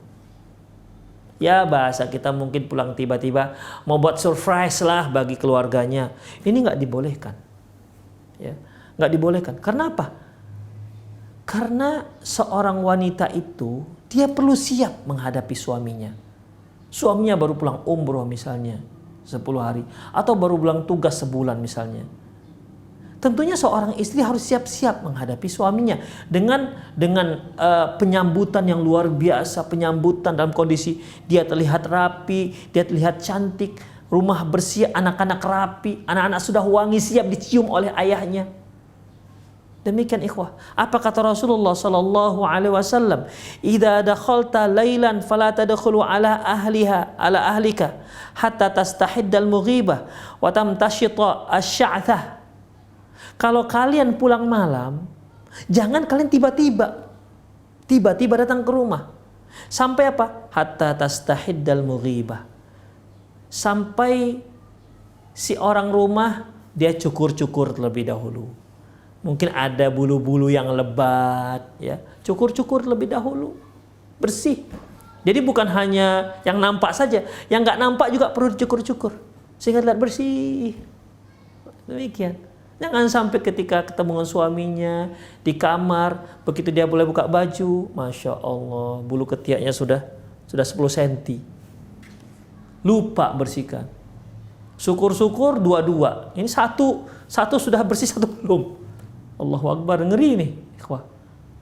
Speaker 2: Ya bahasa kita mungkin pulang tiba-tiba mau buat surprise lah bagi keluarganya. Ini nggak dibolehkan. Ya, nggak dibolehkan. Karena apa? Karena seorang wanita itu dia perlu siap menghadapi suaminya. Suaminya baru pulang umroh misalnya 10 hari atau baru pulang tugas sebulan misalnya. Tentunya seorang istri harus siap-siap menghadapi suaminya dengan penyambutan yang luar biasa, penyambutan dalam kondisi dia terlihat rapi, dia terlihat cantik, rumah bersih, anak-anak rapi, anak-anak sudah wangi siap dicium oleh ayahnya. Demikian ikhwah. Apa kata Rasulullah sallallahu alaihi wasallam? "Idza dakhalta lailan fala tadkhulu ala ahlika hatta tastahiddal mughibah wa tamtashita asy-sya'thah." Kalau kalian pulang malam, jangan kalian tiba-tiba datang ke rumah. Sampai apa? Hatta tastahiddal mughibah. Sampai si orang rumah dia cukur-cukur terlebih dahulu. Mungkin ada bulu-bulu yang lebat, ya. Cukur-cukur terlebih dahulu. Bersih. Jadi bukan hanya yang nampak saja, yang nggak nampak juga perlu dicukur-cukur sehingga terlihat bersih. Demikian. Jangan sampai ketika ketemu dengan suaminya di kamar, begitu dia boleh buka baju, Masya Allah, bulu ketiaknya sudah 10 cm. Lupa bersihkan. Syukur-syukur dua-dua. Ini satu sudah bersih, satu belum. Allahu Akbar, ngeri nih, ikhwah.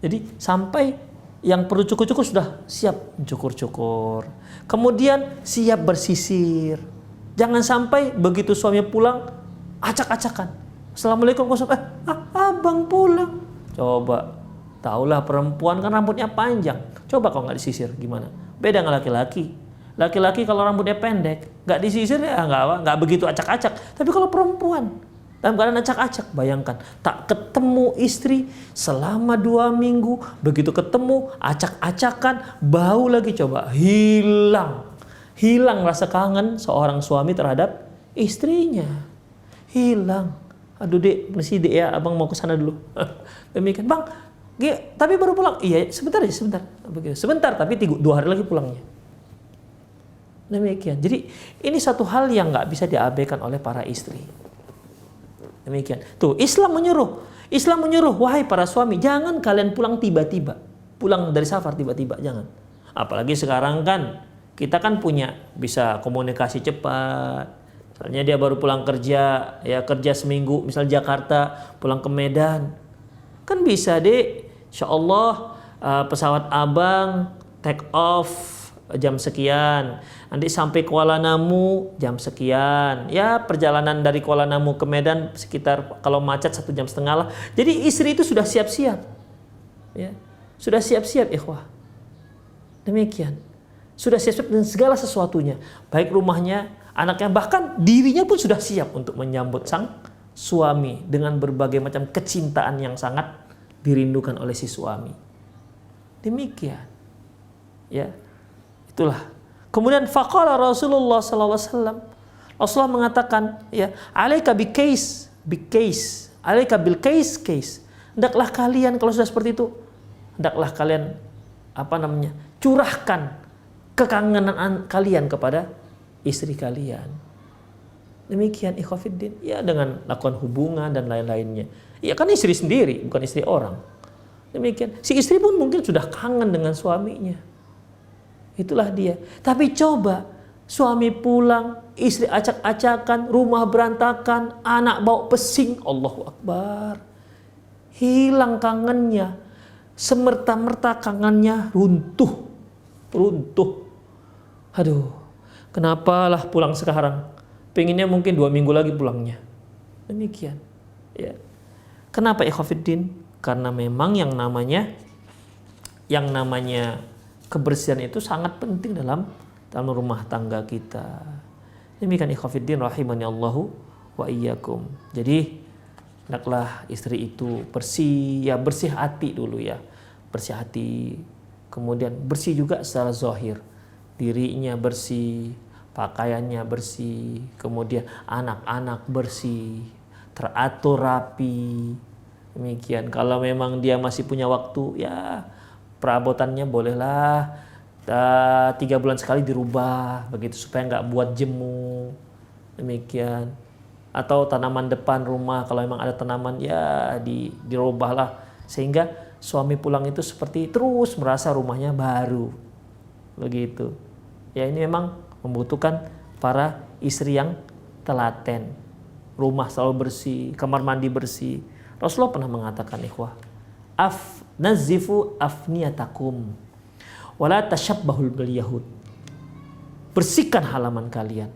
Speaker 2: Jadi sampai yang perlu cukur-cukur sudah siap mencukur-cukur. Kemudian siap bersisir. Jangan sampai begitu suaminya pulang, acak-acakan. Assalamualaikum, abang pulang. Coba, tahulah perempuan kan rambutnya panjang. Coba kalau nggak disisir gimana? Beda dengan laki-laki. Laki-laki kalau rambutnya pendek, nggak disisir ya nggak begitu acak-acak. Tapi kalau perempuan dalam keadaan acak-acak, bayangkan tak ketemu istri selama 2 minggu, begitu ketemu acak-acakan, bau lagi, coba hilang rasa kangen seorang suami terhadap istrinya, hilang. Aduh dek, mesti dek ya, abang mau ke sana dulu. Demikian bang, tapi baru pulang. Iya sebentar ya, sebentar tapi 2 hari lagi pulangnya. Demikian. Jadi ini satu hal yang nggak bisa diabaikan oleh para istri. Demikian. Tuh Islam menyuruh, wahai para suami, jangan kalian pulang tiba-tiba, pulang dari safar tiba-tiba, jangan. Apalagi sekarang kan kita kan bisa komunikasi cepat. Misalnya dia baru pulang kerja, ya kerja seminggu, misal Jakarta, pulang ke Medan, kan bisa deh, insya Allah pesawat abang take off jam sekian, nanti sampai Kuala Namu jam sekian, ya perjalanan dari Kuala Namu ke Medan sekitar kalau macet 1,5 jam lah. Jadi istri itu sudah siap-siap, ya sudah siap-siap ikhwah. Demikian, sudah siap-siap dengan segala sesuatunya, baik rumahnya, anaknya, bahkan dirinya pun sudah siap untuk menyambut sang suami dengan berbagai macam kecintaan yang sangat dirindukan oleh si suami. Demikian, ya itulah. Kemudian faqala Rasulullah sallallahu alaihi wasallam, Rasulullah mengatakan, ya alaika bikais, alaika bil kais. Hendaklah kalian kalau sudah seperti itu, hendaklah kalian curahkan kekangenan kalian kepada istri kalian. Demikian ikhwafiddin, ya dengan lakukan hubungan dan lain-lainnya. Ya kan istri sendiri, bukan istri orang. Demikian. Si istri pun mungkin sudah kangen dengan suaminya. Itulah dia. Tapi coba suami pulang, istri acak-acakan, rumah berantakan, anak bau pesing, Allahu Akbar. Hilang kangennya. Semerta-merta kangennya runtuh. Aduh, kenapalah pulang sekarang? Pengennya mungkin 2 minggu lagi pulangnya. Demikian. Ya. Kenapa ikhwafiddin? Karena memang yang namanya kebersihan itu sangat penting dalam rumah tangga kita. Demikian ikhwafiddin rahimani Allahu wa iyyakum. Jadi hendaklah istri itu bersih hati dulu ya. Bersih hati. Kemudian bersih juga secara zahir. Dirinya bersih, pakaiannya bersih, kemudian anak-anak bersih, teratur rapi. Demikian. Kalau memang dia masih punya waktu, ya perabotannya bolehlah 3 bulan sekali dirubah, begitu supaya nggak buat jemu. Demikian. Atau tanaman depan rumah, kalau memang ada tanaman ya dirubahlah sehingga suami pulang itu seperti terus merasa rumahnya baru. Begitu. Ya ini memang membutuhkan para istri yang telaten. Rumah selalu bersih, kamar mandi bersih. Rasulullah pernah mengatakan ikhwah, nazifu afniyatakum wala tashabbahul bil yahud. Bersihkan halaman kalian.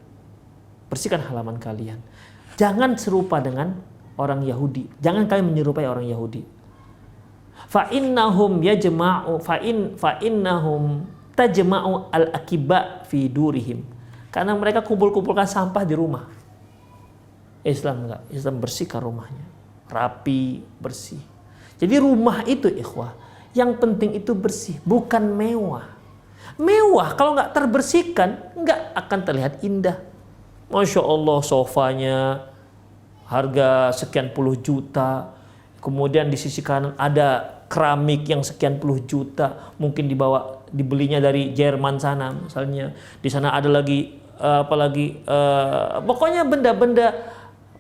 Speaker 2: Jangan serupa dengan orang Yahudi. Jangan kalian menyerupai orang Yahudi. Fa innahum tajma'u al-akiba fi durihim. Karena mereka kumpul-kumpulkan sampah di rumah. Islam enggak. Islam bersihkan rumahnya. Rapi, bersih. Jadi rumah itu ikhwah, yang penting itu bersih, bukan mewah. Mewah kalau nggak terbersihkan, nggak akan terlihat indah. Masya Allah sofanya harga sekian puluh juta. Kemudian di sisi kanan ada keramik yang sekian puluh juta, mungkin dibelinya dari Jerman sana misalnya. Di sana ada lagi pokoknya benda-benda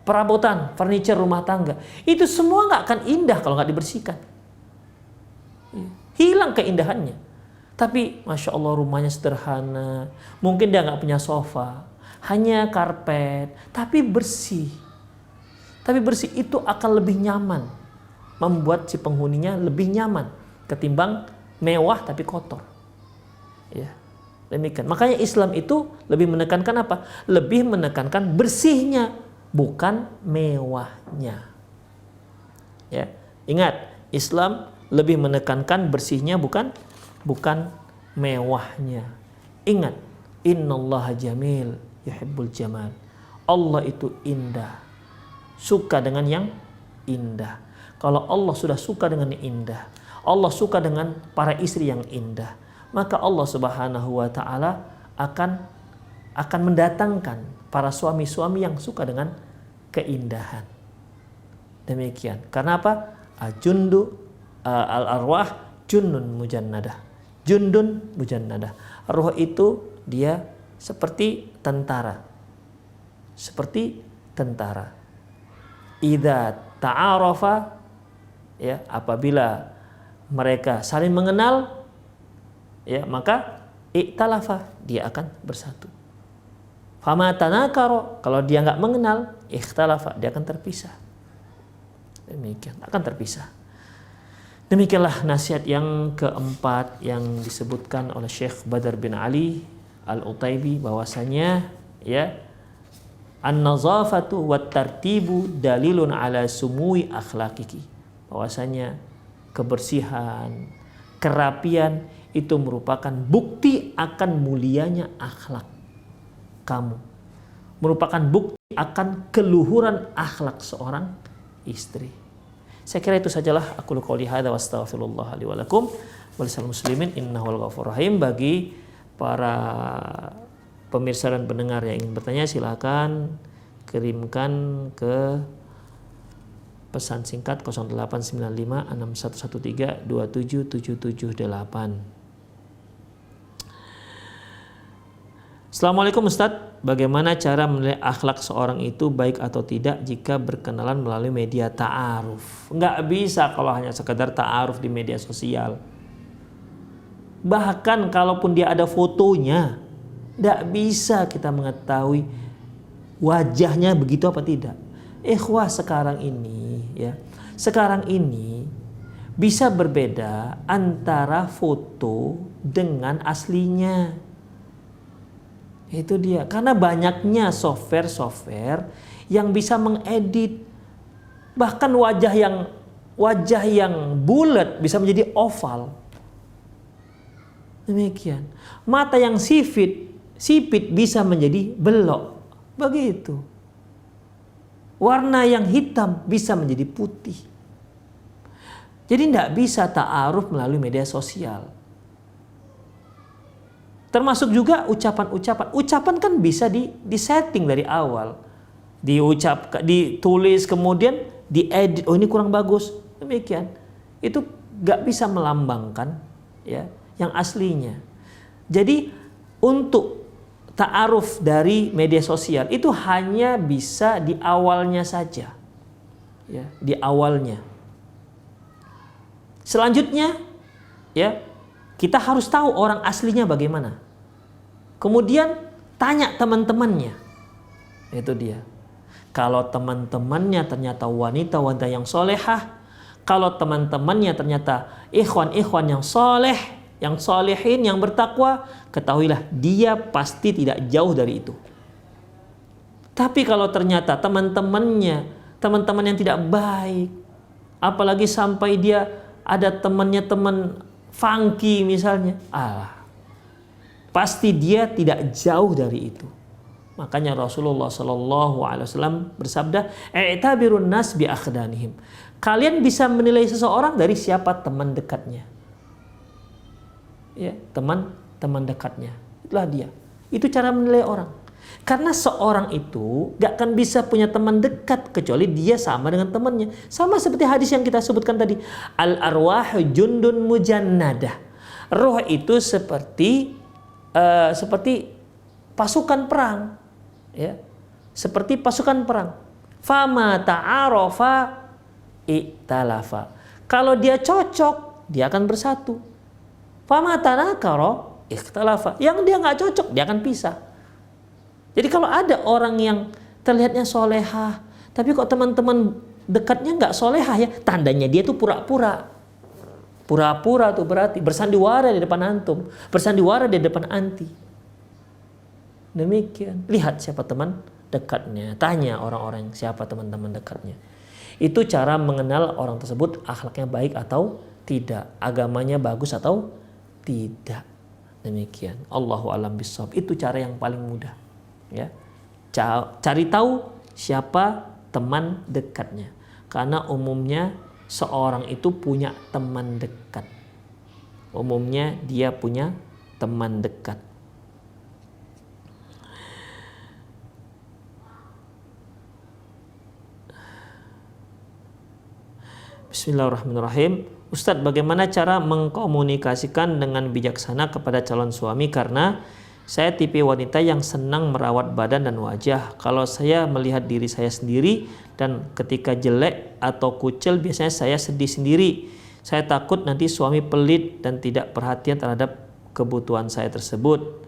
Speaker 2: perabotan, furniture rumah tangga. Itu semua nggak akan indah kalau nggak dibersihkan. Hilang keindahannya. Tapi Masya Allah rumahnya sederhana. Mungkin dia nggak punya sofa, hanya karpet, tapi bersih. Tapi bersih itu akan lebih nyaman, membuat si penghuninya lebih nyaman ketimbang mewah tapi kotor. Ya, demikian. Makanya Islam itu lebih menekankan apa? Lebih menekankan bersihnya, bukan mewahnya. Ya, ingat, Islam lebih menekankan bersihnya bukan mewahnya. Ingat, Innallaha jamil yuhibbul jamal. Allah itu indah, suka dengan yang indah. Kalau Allah sudah suka dengan yang indah, Allah suka dengan para istri yang indah, maka Allah Subhanahu wa taala akan mendatangkan para suami-suami yang suka dengan keindahan. Demikian. Karena apa? Al-arwah junnun mujannadah. Jundun mujannadah. Roh itu dia seperti tentara. Seperti tentara. Idza ta'arafa, ya, apabila mereka saling mengenal, ya, maka iktalafa, dia akan bersatu. Fama tanakaro, kalau dia enggak mengenal, ikhtalafa, dia akan terpisah. Demikian, akan terpisah. Demikianlah nasihat yang keempat yang disebutkan oleh Syekh Badar bin Ali Al-Utaibi, bahwasanya ya, an-nazafatu wat tartibu dalilun ala sumui akhlaqiki. Bahwasanya kebersihan, kerapian itu merupakan bukti akan mulianya akhlak kamu. Merupakan bukti akan keluhuran akhlak seorang istri. Saya kira itu sajalah. Aku qouli hadza wa astaghfirullah li wa lakum wa lisal muslimin innahul ghafurur rahim. Bagi para pemirsa dan pendengar yang ingin bertanya, silakan kirimkan ke pesan singkat 0895 6113 27778. Assalamualaikum Ustadz, bagaimana cara menilai akhlak seorang itu baik atau tidak jika berkenalan melalui media ta'aruf? Nggak bisa kalau hanya sekedar ta'aruf di media sosial. Bahkan kalaupun dia ada fotonya, nggak bisa kita mengetahui wajahnya begitu apa tidak. Ikhwah, sekarang ini bisa berbeda antara foto dengan aslinya. Itu dia, karena banyaknya software yang bisa mengedit, bahkan wajah yang bulat bisa menjadi oval. Demikian, mata yang sipit bisa menjadi belok, begitu. Warna yang hitam bisa menjadi putih. Jadi tidak bisa ta'aruf melalui media sosial. Termasuk juga ucapan-ucapan. Ucapan kan bisa disetting dari awal. Ditulis kemudian diedit. Oh, ini kurang bagus. Demikian. Itu gak bisa melambangkan ya yang aslinya. Jadi untuk ta'aruf dari media sosial itu hanya bisa di awalnya saja. Ya, di awalnya. Selanjutnya ya, kita harus tahu orang aslinya bagaimana. Kemudian tanya teman-temannya. Itu dia. Kalau teman-temannya ternyata wanita-wanita yang solehah, kalau teman-temannya ternyata ikhwan-ikhwan yang soleh, yang solehin, yang bertakwa, ketahuilah dia pasti tidak jauh dari itu. Tapi kalau ternyata teman yang tidak baik, apalagi sampai dia ada teman funky misalnya, pasti dia tidak jauh dari itu. Makanya Rasulullah SAW bersabda, "I'tabirun nas bi akhdanihim." Kalian bisa menilai seseorang dari siapa teman dekatnya. Ya, teman dekatnya. Itulah dia. Itu cara menilai orang. Karena seorang itu gak akan bisa punya teman dekat kecuali dia sama dengan temannya. Sama seperti hadis yang kita sebutkan tadi. Al-arwahu jundun mujannadah. Roh itu seperti pasukan perang. Ya. Seperti pasukan perang. Fama ta'arafa iktalafa. Kalau dia cocok, dia akan bersatu. Fama tanakara ikhtalafa. Yang dia gak cocok, dia akan pisah. Jadi kalau ada orang yang terlihatnya solehah, tapi kok teman-teman dekatnya nggak solehah, ya tandanya dia tuh pura-pura. Pura-pura tuh berarti bersandiwara di depan antum, bersandiwara di depan anti. Demikian. Lihat siapa teman dekatnya, tanya orang-orang siapa teman-teman dekatnya. Itu cara mengenal orang tersebut akhlaknya baik atau tidak, agamanya bagus atau tidak. Demikian. Allahu a'lam bishawab. Itu cara yang paling mudah. Ya. Cari tahu siapa teman dekatnya. Karena umumnya seorang itu punya teman dekat. Umumnya dia punya teman dekat. Bismillahirrahmanirrahim. Ustadz, bagaimana cara mengkomunikasikan dengan bijaksana kepada calon suami? Karena saya tipe wanita yang senang merawat badan dan wajah. Kalau saya melihat diri saya sendiri dan ketika jelek atau kucel, biasanya saya sedih sendiri. Saya takut nanti suami pelit dan tidak perhatian terhadap kebutuhan saya tersebut.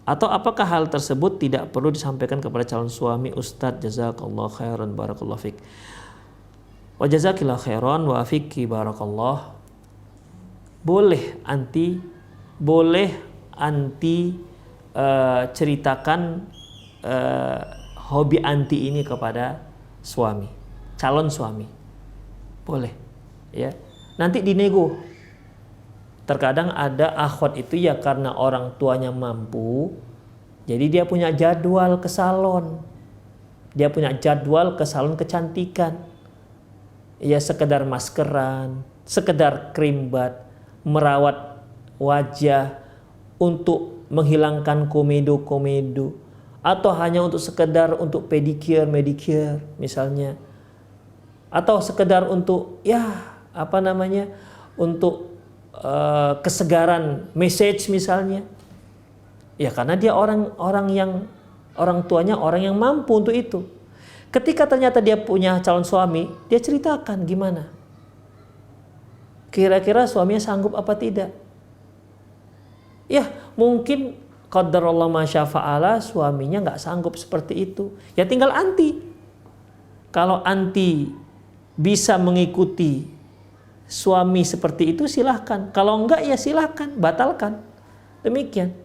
Speaker 2: Atau apakah hal tersebut tidak perlu disampaikan kepada calon suami? Ustadz, jazakallah khairan, barakallah fiqh. Wa jazakillah khairan wa fiqhi barakallah. Boleh anti ceritakan hobi anti ini kepada suami, calon suami. Boleh, ya. Nanti dinego. Terkadang ada akhwat itu ya karena orang tuanya mampu, jadi dia punya jadwal ke salon. Dia punya jadwal ke salon kecantikan. Ya sekedar maskeran, sekedar krim bat, merawat wajah untuk menghilangkan komedo, atau hanya untuk sekedar untuk pedicure, manicure misalnya, atau sekedar untuk untuk kesegaran message misalnya. Ya karena dia orang tuanya orang yang mampu untuk itu. Ketika ternyata dia punya calon suami, dia ceritakan gimana. Kira-kira suaminya sanggup apa tidak? Ya mungkin qadarullah masyafa'ala suaminya nggak sanggup seperti itu. Ya tinggal anti. Kalau anti bisa mengikuti suami seperti itu silahkan. Kalau enggak ya silahkan, batalkan. Demikian.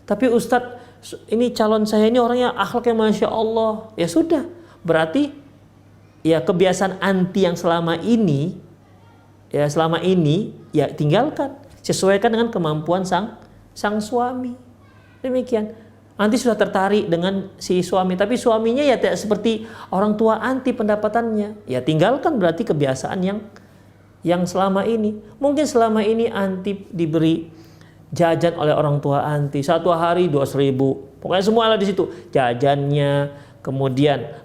Speaker 2: Tapi Ustadz, ini calon saya ini orangnya akhlaknya Masya Allah. Ya sudah, berarti ya kebiasaan anti yang selama ini ya tinggalkan. Sesuaikan dengan kemampuan sang suami. Demikian. Anti sudah tertarik dengan si suami, tapi suaminya ya tidak seperti orang tua anti pendapatannya. Ya tinggalkan berarti kebiasaan yang selama ini. Mungkin selama ini anti diberi jajan oleh orang tua anti. Satu hari 200.000. Pokoknya semua ada di situ. Jajannya, kemudian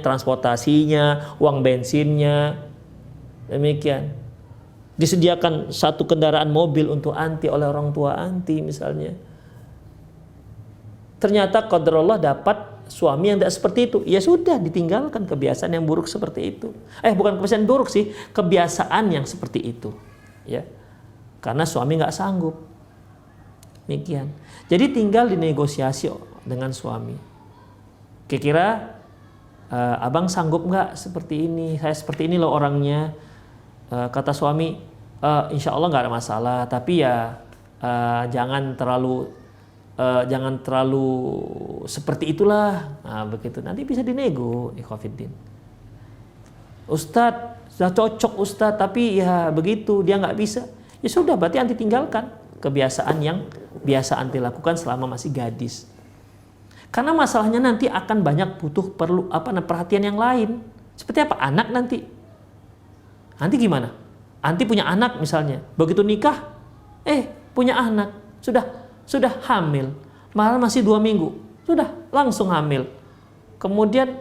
Speaker 2: transportasinya, uang bensinnya. Demikian. Disediakan satu kendaraan mobil untuk anti oleh orang tua anti misalnya. Ternyata qadarullah dapat suami yang tidak seperti itu. Ya sudah, ditinggalkan kebiasaan yang buruk seperti itu. Bukan kebiasaan buruk sih, kebiasaan yang seperti itu. Ya. Karena suami nggak sanggup. Demikian. Jadi tinggal dinegosiasi dengan suami. Kira-kira abang sanggup nggak seperti ini? Saya seperti ini loh orangnya. Kata suami, insya Allah nggak ada masalah. Tapi ya jangan terlalu seperti itulah. Nah, begitu. Nanti bisa dinego, ikhwatiddin. Ustadz, sudah cocok Ustadz, tapi ya begitu, dia nggak bisa. Ya sudah, berarti anti tinggalkan kebiasaan yang biasa anti lakukan selama masih gadis. Karena masalahnya nanti akan banyak perlu perhatian yang lain. Seperti apa? Anak nanti. Nanti gimana? Anti punya anak misalnya. Begitu nikah, punya anak. Sudah hamil, malah masih 2 minggu, sudah langsung hamil. Kemudian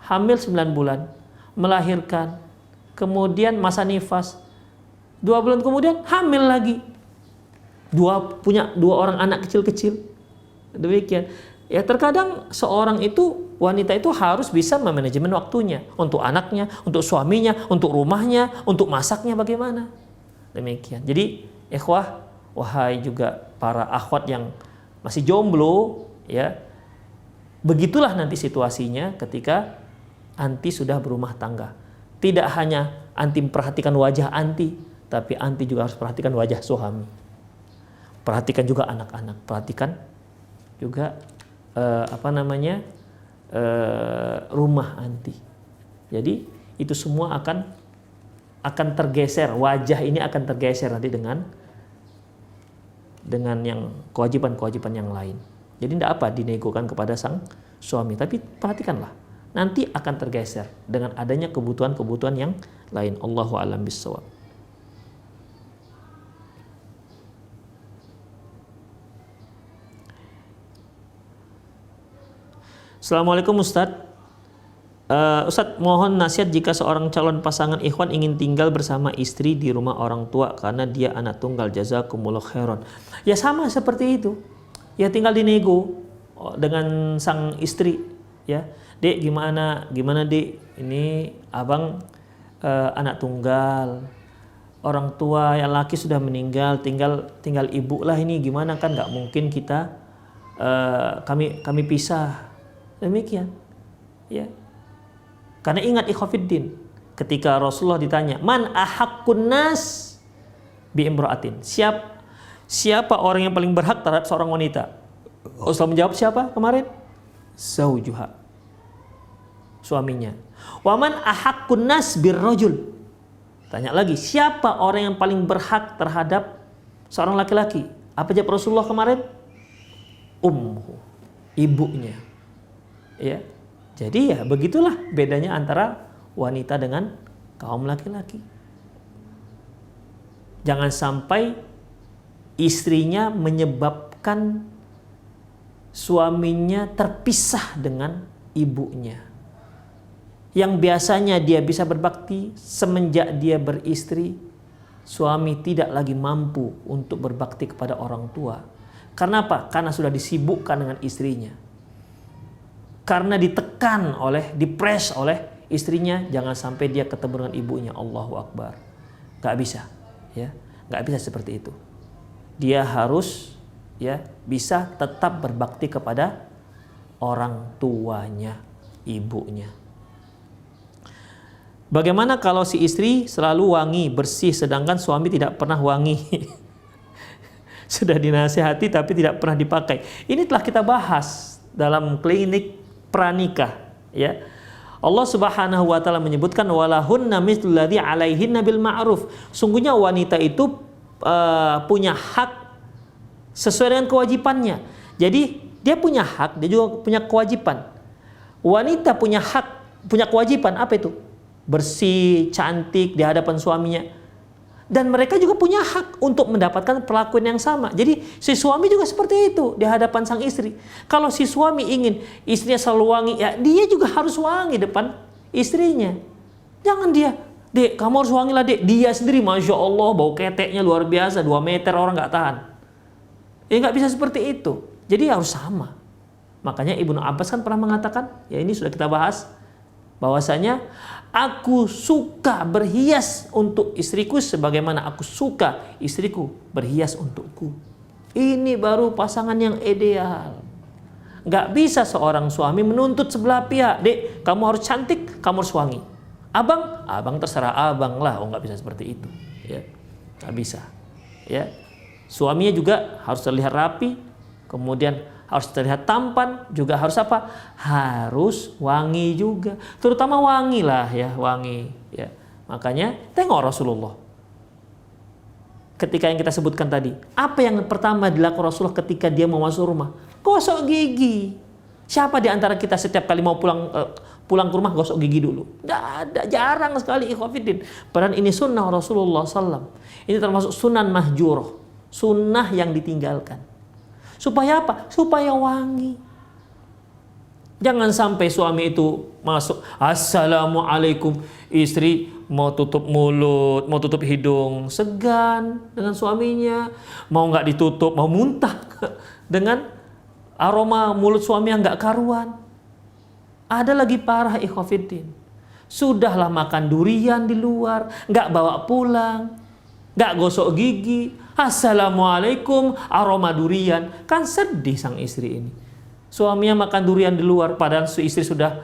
Speaker 2: hamil 9 bulan, melahirkan, kemudian masa nifas, 2 bulan kemudian hamil lagi. Punya 2 orang anak kecil-kecil. Demikian. Ya terkadang seorang itu, wanita itu harus bisa memanajemen waktunya. Untuk anaknya, untuk suaminya, untuk rumahnya, untuk masaknya bagaimana. Demikian. Jadi ikhwah, wahai juga para akhwat yang masih jomblo, ya, begitulah nanti situasinya ketika anti sudah berumah tangga. Tidak hanya anti memperhatikan wajah anti, tapi anti juga harus perhatikan wajah suami. Perhatikan juga anak-anak, perhatikan juga rumah anti. Jadi itu semua akan tergeser, wajah ini akan tergeser nanti dengan dengan yang kewajiban-kewajiban yang lain. Jadi tidak apa dinegokan kepada sang suami, tapi perhatikanlah, nanti akan tergeser dengan adanya kebutuhan-kebutuhan yang lain. Allahu a'lam bishawab. Assalamualaikum Ustadz. Ustadz, mohon nasihat jika seorang calon pasangan ikhwan ingin tinggal bersama istri di rumah orang tua karena dia anak tunggal. Jazakumullah khairan. Ya sama seperti itu. Ya tinggal dinego dengan sang istri. Ya, Dek gimana Dek? Ini abang anak tunggal. Orang tua yang laki sudah meninggal, tinggal ibu lah ini. Gimana, kan nggak mungkin kita kami pisah. Demikian. Ya. Karena ingat ikhwafiddin, ketika Rasulullah ditanya, man ahaqqun nas bi imra'atin, siapa orang yang paling berhak terhadap seorang wanita? Rasulullah menjawab siapa kemarin? Zaujuha, suaminya. Wa man ahaqqun nas bir rajul, tanya lagi, siapa orang yang paling berhak terhadap seorang laki-laki? Apa jawab Rasulullah kemarin? Ummuhu, ibunya. Ya. Jadi ya begitulah bedanya antara wanita dengan kaum laki-laki. Jangan sampai istrinya menyebabkan suaminya terpisah dengan ibunya. Yang biasanya dia bisa berbakti, semenjak dia beristri, suami tidak lagi mampu untuk berbakti kepada orang tua. Karena apa? Karena sudah disibukkan dengan istrinya. Karena ditekan dipres oleh istrinya, jangan sampai dia ketemu dengan ibunya. Allahu Akbar. Gak bisa, ya, gak bisa seperti itu. Dia harus, ya, bisa tetap berbakti kepada orang tuanya, ibunya. Bagaimana kalau si istri selalu wangi, bersih, sedangkan suami tidak pernah wangi? Sudah dinasihati tapi tidak pernah dipakai. Ini telah kita bahas dalam klinik pranikah, ya. Allah Subhanahu wa taala menyebutkan walahunna mithlu ladzi 'alaihinna bil ma'ruf. Sungguhnya wanita itu punya hak sesuai dengan kewajibannya. Jadi dia punya hak, dia juga punya kewajiban. Wanita punya hak, punya kewajiban apa itu? Bersih, cantik di hadapan suaminya. Dan mereka juga punya hak untuk mendapatkan perlakuan yang sama. Jadi si suami juga seperti itu di hadapan sang istri. Kalau si suami ingin istrinya selalu wangi, ya dia juga harus wangi depan istrinya. Jangan dia, Dek kamu harus wangi lah Dek. Dia sendiri Masya Allah bau keteknya luar biasa, 2 meter orang gak tahan. Ya gak bisa seperti itu. Jadi harus sama. Makanya Ibnu Abbas kan pernah mengatakan, ya ini sudah kita bahas, bahwasanya aku suka berhias untuk istriku sebagaimana aku suka istriku berhias untukku. Ini baru pasangan yang ideal. Gak bisa seorang suami menuntut sebelah pihak, Dek kamu harus cantik, kamu harus wangi. Abang terserah abang lah. Oh, gak bisa seperti itu, ya. Gak bisa, ya. Suaminya juga harus terlihat rapi, kemudian harus terlihat tampan, juga harus apa? Harus wangi juga. Terutama wangi lah, ya, wangi, ya. Makanya tengok Rasulullah. Ketika yang kita sebutkan tadi, apa yang pertama dilakukan Rasulullah ketika dia mau masuk rumah? Gosok gigi. Siapa di antara kita setiap kali mau pulang ke rumah gosok gigi dulu? Tidak ada, jarang sekali ikhwatiddin. Padahal ini sunnah Rasulullah SAW. Ini termasuk sunan mahjurah, sunnah yang ditinggalkan. Supaya apa? Supaya wangi. Jangan sampai suami itu masuk, Assalamualaikum, istri mau tutup mulut, mau tutup hidung, segan dengan suaminya, mau nggak ditutup, mau muntah dengan aroma mulut suami yang nggak karuan. Ada lagi parah ikhwatiddin. Sudahlah makan durian di luar, nggak bawa pulang, nggak gosok gigi, Assalamualaikum, aroma durian. Kan sedih sang istri ini. Suaminya makan durian di luar, padahal istri sudah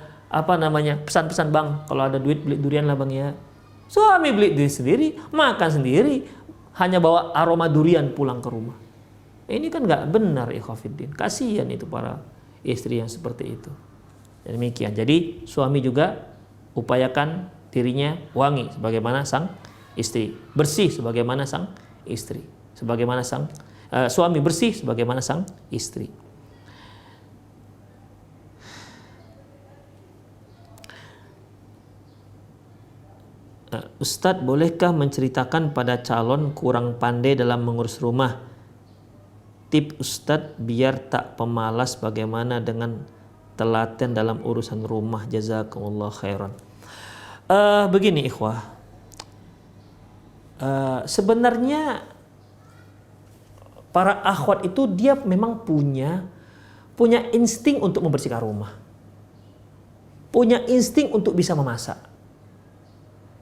Speaker 2: pesan-pesan, bang kalau ada duit beli durian lah bang ya. Suami beli diri sendiri, makan sendiri, hanya bawa aroma durian pulang ke rumah. Ini kan nggak benar ikhwatiddin. Kasihan itu para istri yang seperti itu. Demikian. Jadi suami juga upayakan dirinya wangi sebagaimana sang istri, bersih sebagaimana sang istri, sebagaimana sang suami bersih sebagaimana sang istri. Ustadz, bolehkah menceritakan pada calon kurang pandai dalam mengurus rumah? Tip Ustadz biar tak pemalas, bagaimana dengan telaten dalam urusan rumah? Jazakumullah khairan. Begini ikhwah, sebenarnya para akhwat itu dia memang punya insting untuk membersihkan rumah, punya insting untuk bisa memasak.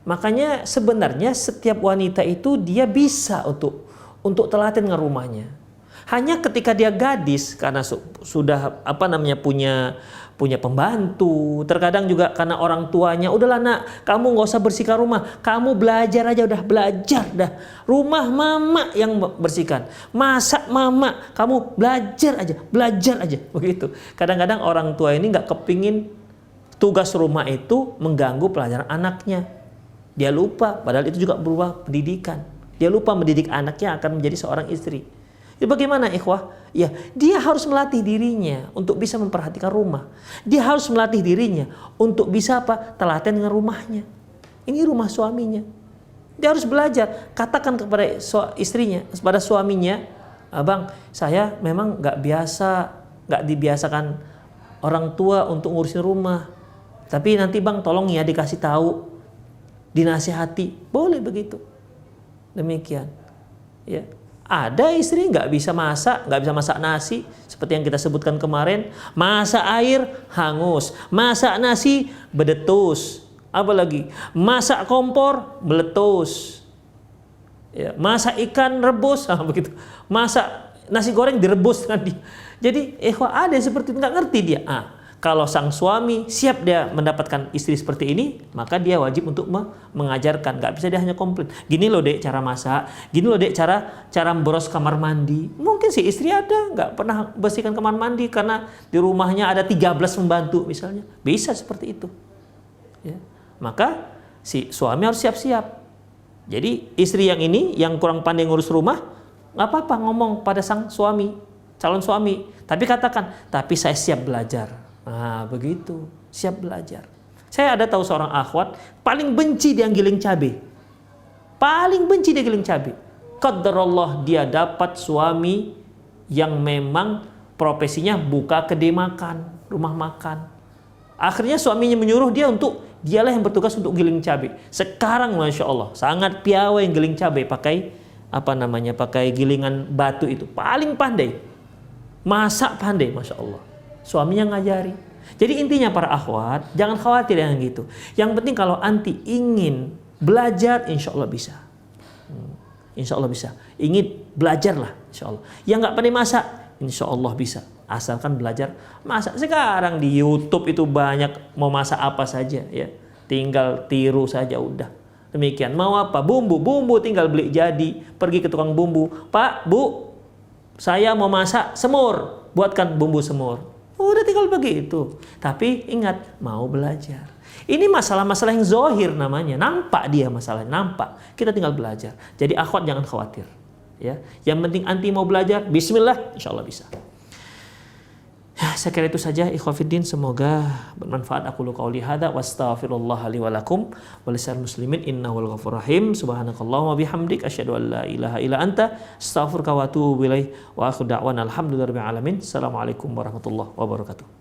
Speaker 2: Makanya sebenarnya setiap wanita itu dia bisa untuk telaten dengan rumahnya. Hanya ketika dia gadis, karena sudah punya pembantu, terkadang juga karena orang tuanya, udahlah nak, kamu nggak usah bersihkan rumah, kamu belajar aja, udah belajar dah. Rumah mama yang bersihkan, masak mama, kamu belajar aja, begitu. Kadang-kadang orang tua ini nggak kepingin tugas rumah itu mengganggu pelajaran anaknya. Dia lupa, padahal itu juga berupa pendidikan. Dia lupa mendidik anaknya akan menjadi seorang istri. Ya bagaimana ikhwah? Ya, dia harus melatih dirinya untuk bisa memperhatikan rumah. Dia harus melatih dirinya untuk bisa telaten dengan rumahnya. Ini rumah suaminya. Dia harus belajar. Katakan kepada istrinya, kepada suaminya, abang, saya memang nggak dibiasakan orang tua untuk ngurusin rumah. Tapi nanti bang tolong ya dikasih tahu, dinasihati, boleh begitu. Demikian. Ya. Ada istri nggak bisa masak nasi seperti yang kita sebutkan kemarin, masak air hangus, masak nasi bedetus, apalagi masak kompor meletus, ya, masak ikan rebus, begitu, masak nasi goreng direbus nanti. Jadi ada yang seperti itu, nggak ngerti dia. Kalau sang suami siap dia mendapatkan istri seperti ini, maka dia wajib untuk mengajarkan. Gak bisa dia hanya komplain. Gini loh dek cara masak, gini loh dek cara memboros kamar mandi. Mungkin si istri ada gak pernah bersihkan kamar mandi karena di rumahnya ada 13 pembantu misalnya. Bisa seperti itu. Ya. Maka si suami harus siap-siap. Jadi istri yang ini yang kurang pandai ngurus rumah, gak apa-apa ngomong pada sang suami, calon suami. Tapi katakan, tapi saya siap belajar. Nah begitu, siap belajar. Saya ada tahu seorang akhwat paling benci dia giling cabai. Paling benci dia giling cabai. Qadarullah dia dapat suami yang memang profesinya buka kedai makan, rumah makan. Akhirnya suaminya menyuruh dia untuk dialah yang bertugas untuk giling cabai. Sekarang Masya Allah sangat piawai yang giling cabai, pakai pakai gilingan batu itu. Paling pandai. Masak pandai Masya Allah. Suaminya ngajari. Jadi intinya para akhwat, jangan khawatir yang gitu. Yang penting kalau anti ingin belajar, insya Allah bisa. Insya Allah bisa. Ingin belajarlah, insya Allah. Yang nggak pandai masak, insya Allah bisa. Asalkan belajar masak. Sekarang di YouTube itu banyak, mau masak apa saja, ya. Tinggal tiru saja udah. Demikian. Mau apa? Bumbu tinggal beli jadi. Pergi ke tukang bumbu. Pak, Bu, saya mau masak semur. Buatkan bumbu semur. Udah tinggal begitu. Tapi ingat, mau belajar. Ini masalah-masalah yang zohir namanya. Nampak dia masalahnya, nampak. Kita tinggal belajar. Jadi akhwat jangan khawatir. Ya. Yang penting anti mau belajar, bismillah, insya Allah bisa. Ya, saya kira itu saja ikhwafiddin, semoga bermanfaat. Aku lu qauli hadza wa astaghfirullah li wa lakum wa lisal muslimin innahu ghafurur rahim. Subhanakallahumma bihamdik asyhadu an la ilaha illa anta astaghfiruka wa atubu ilaik wa akhiru da'wana alhamdulillahi rabbil alamin. Assalamualaikum warahmatullahi wabarakatuh.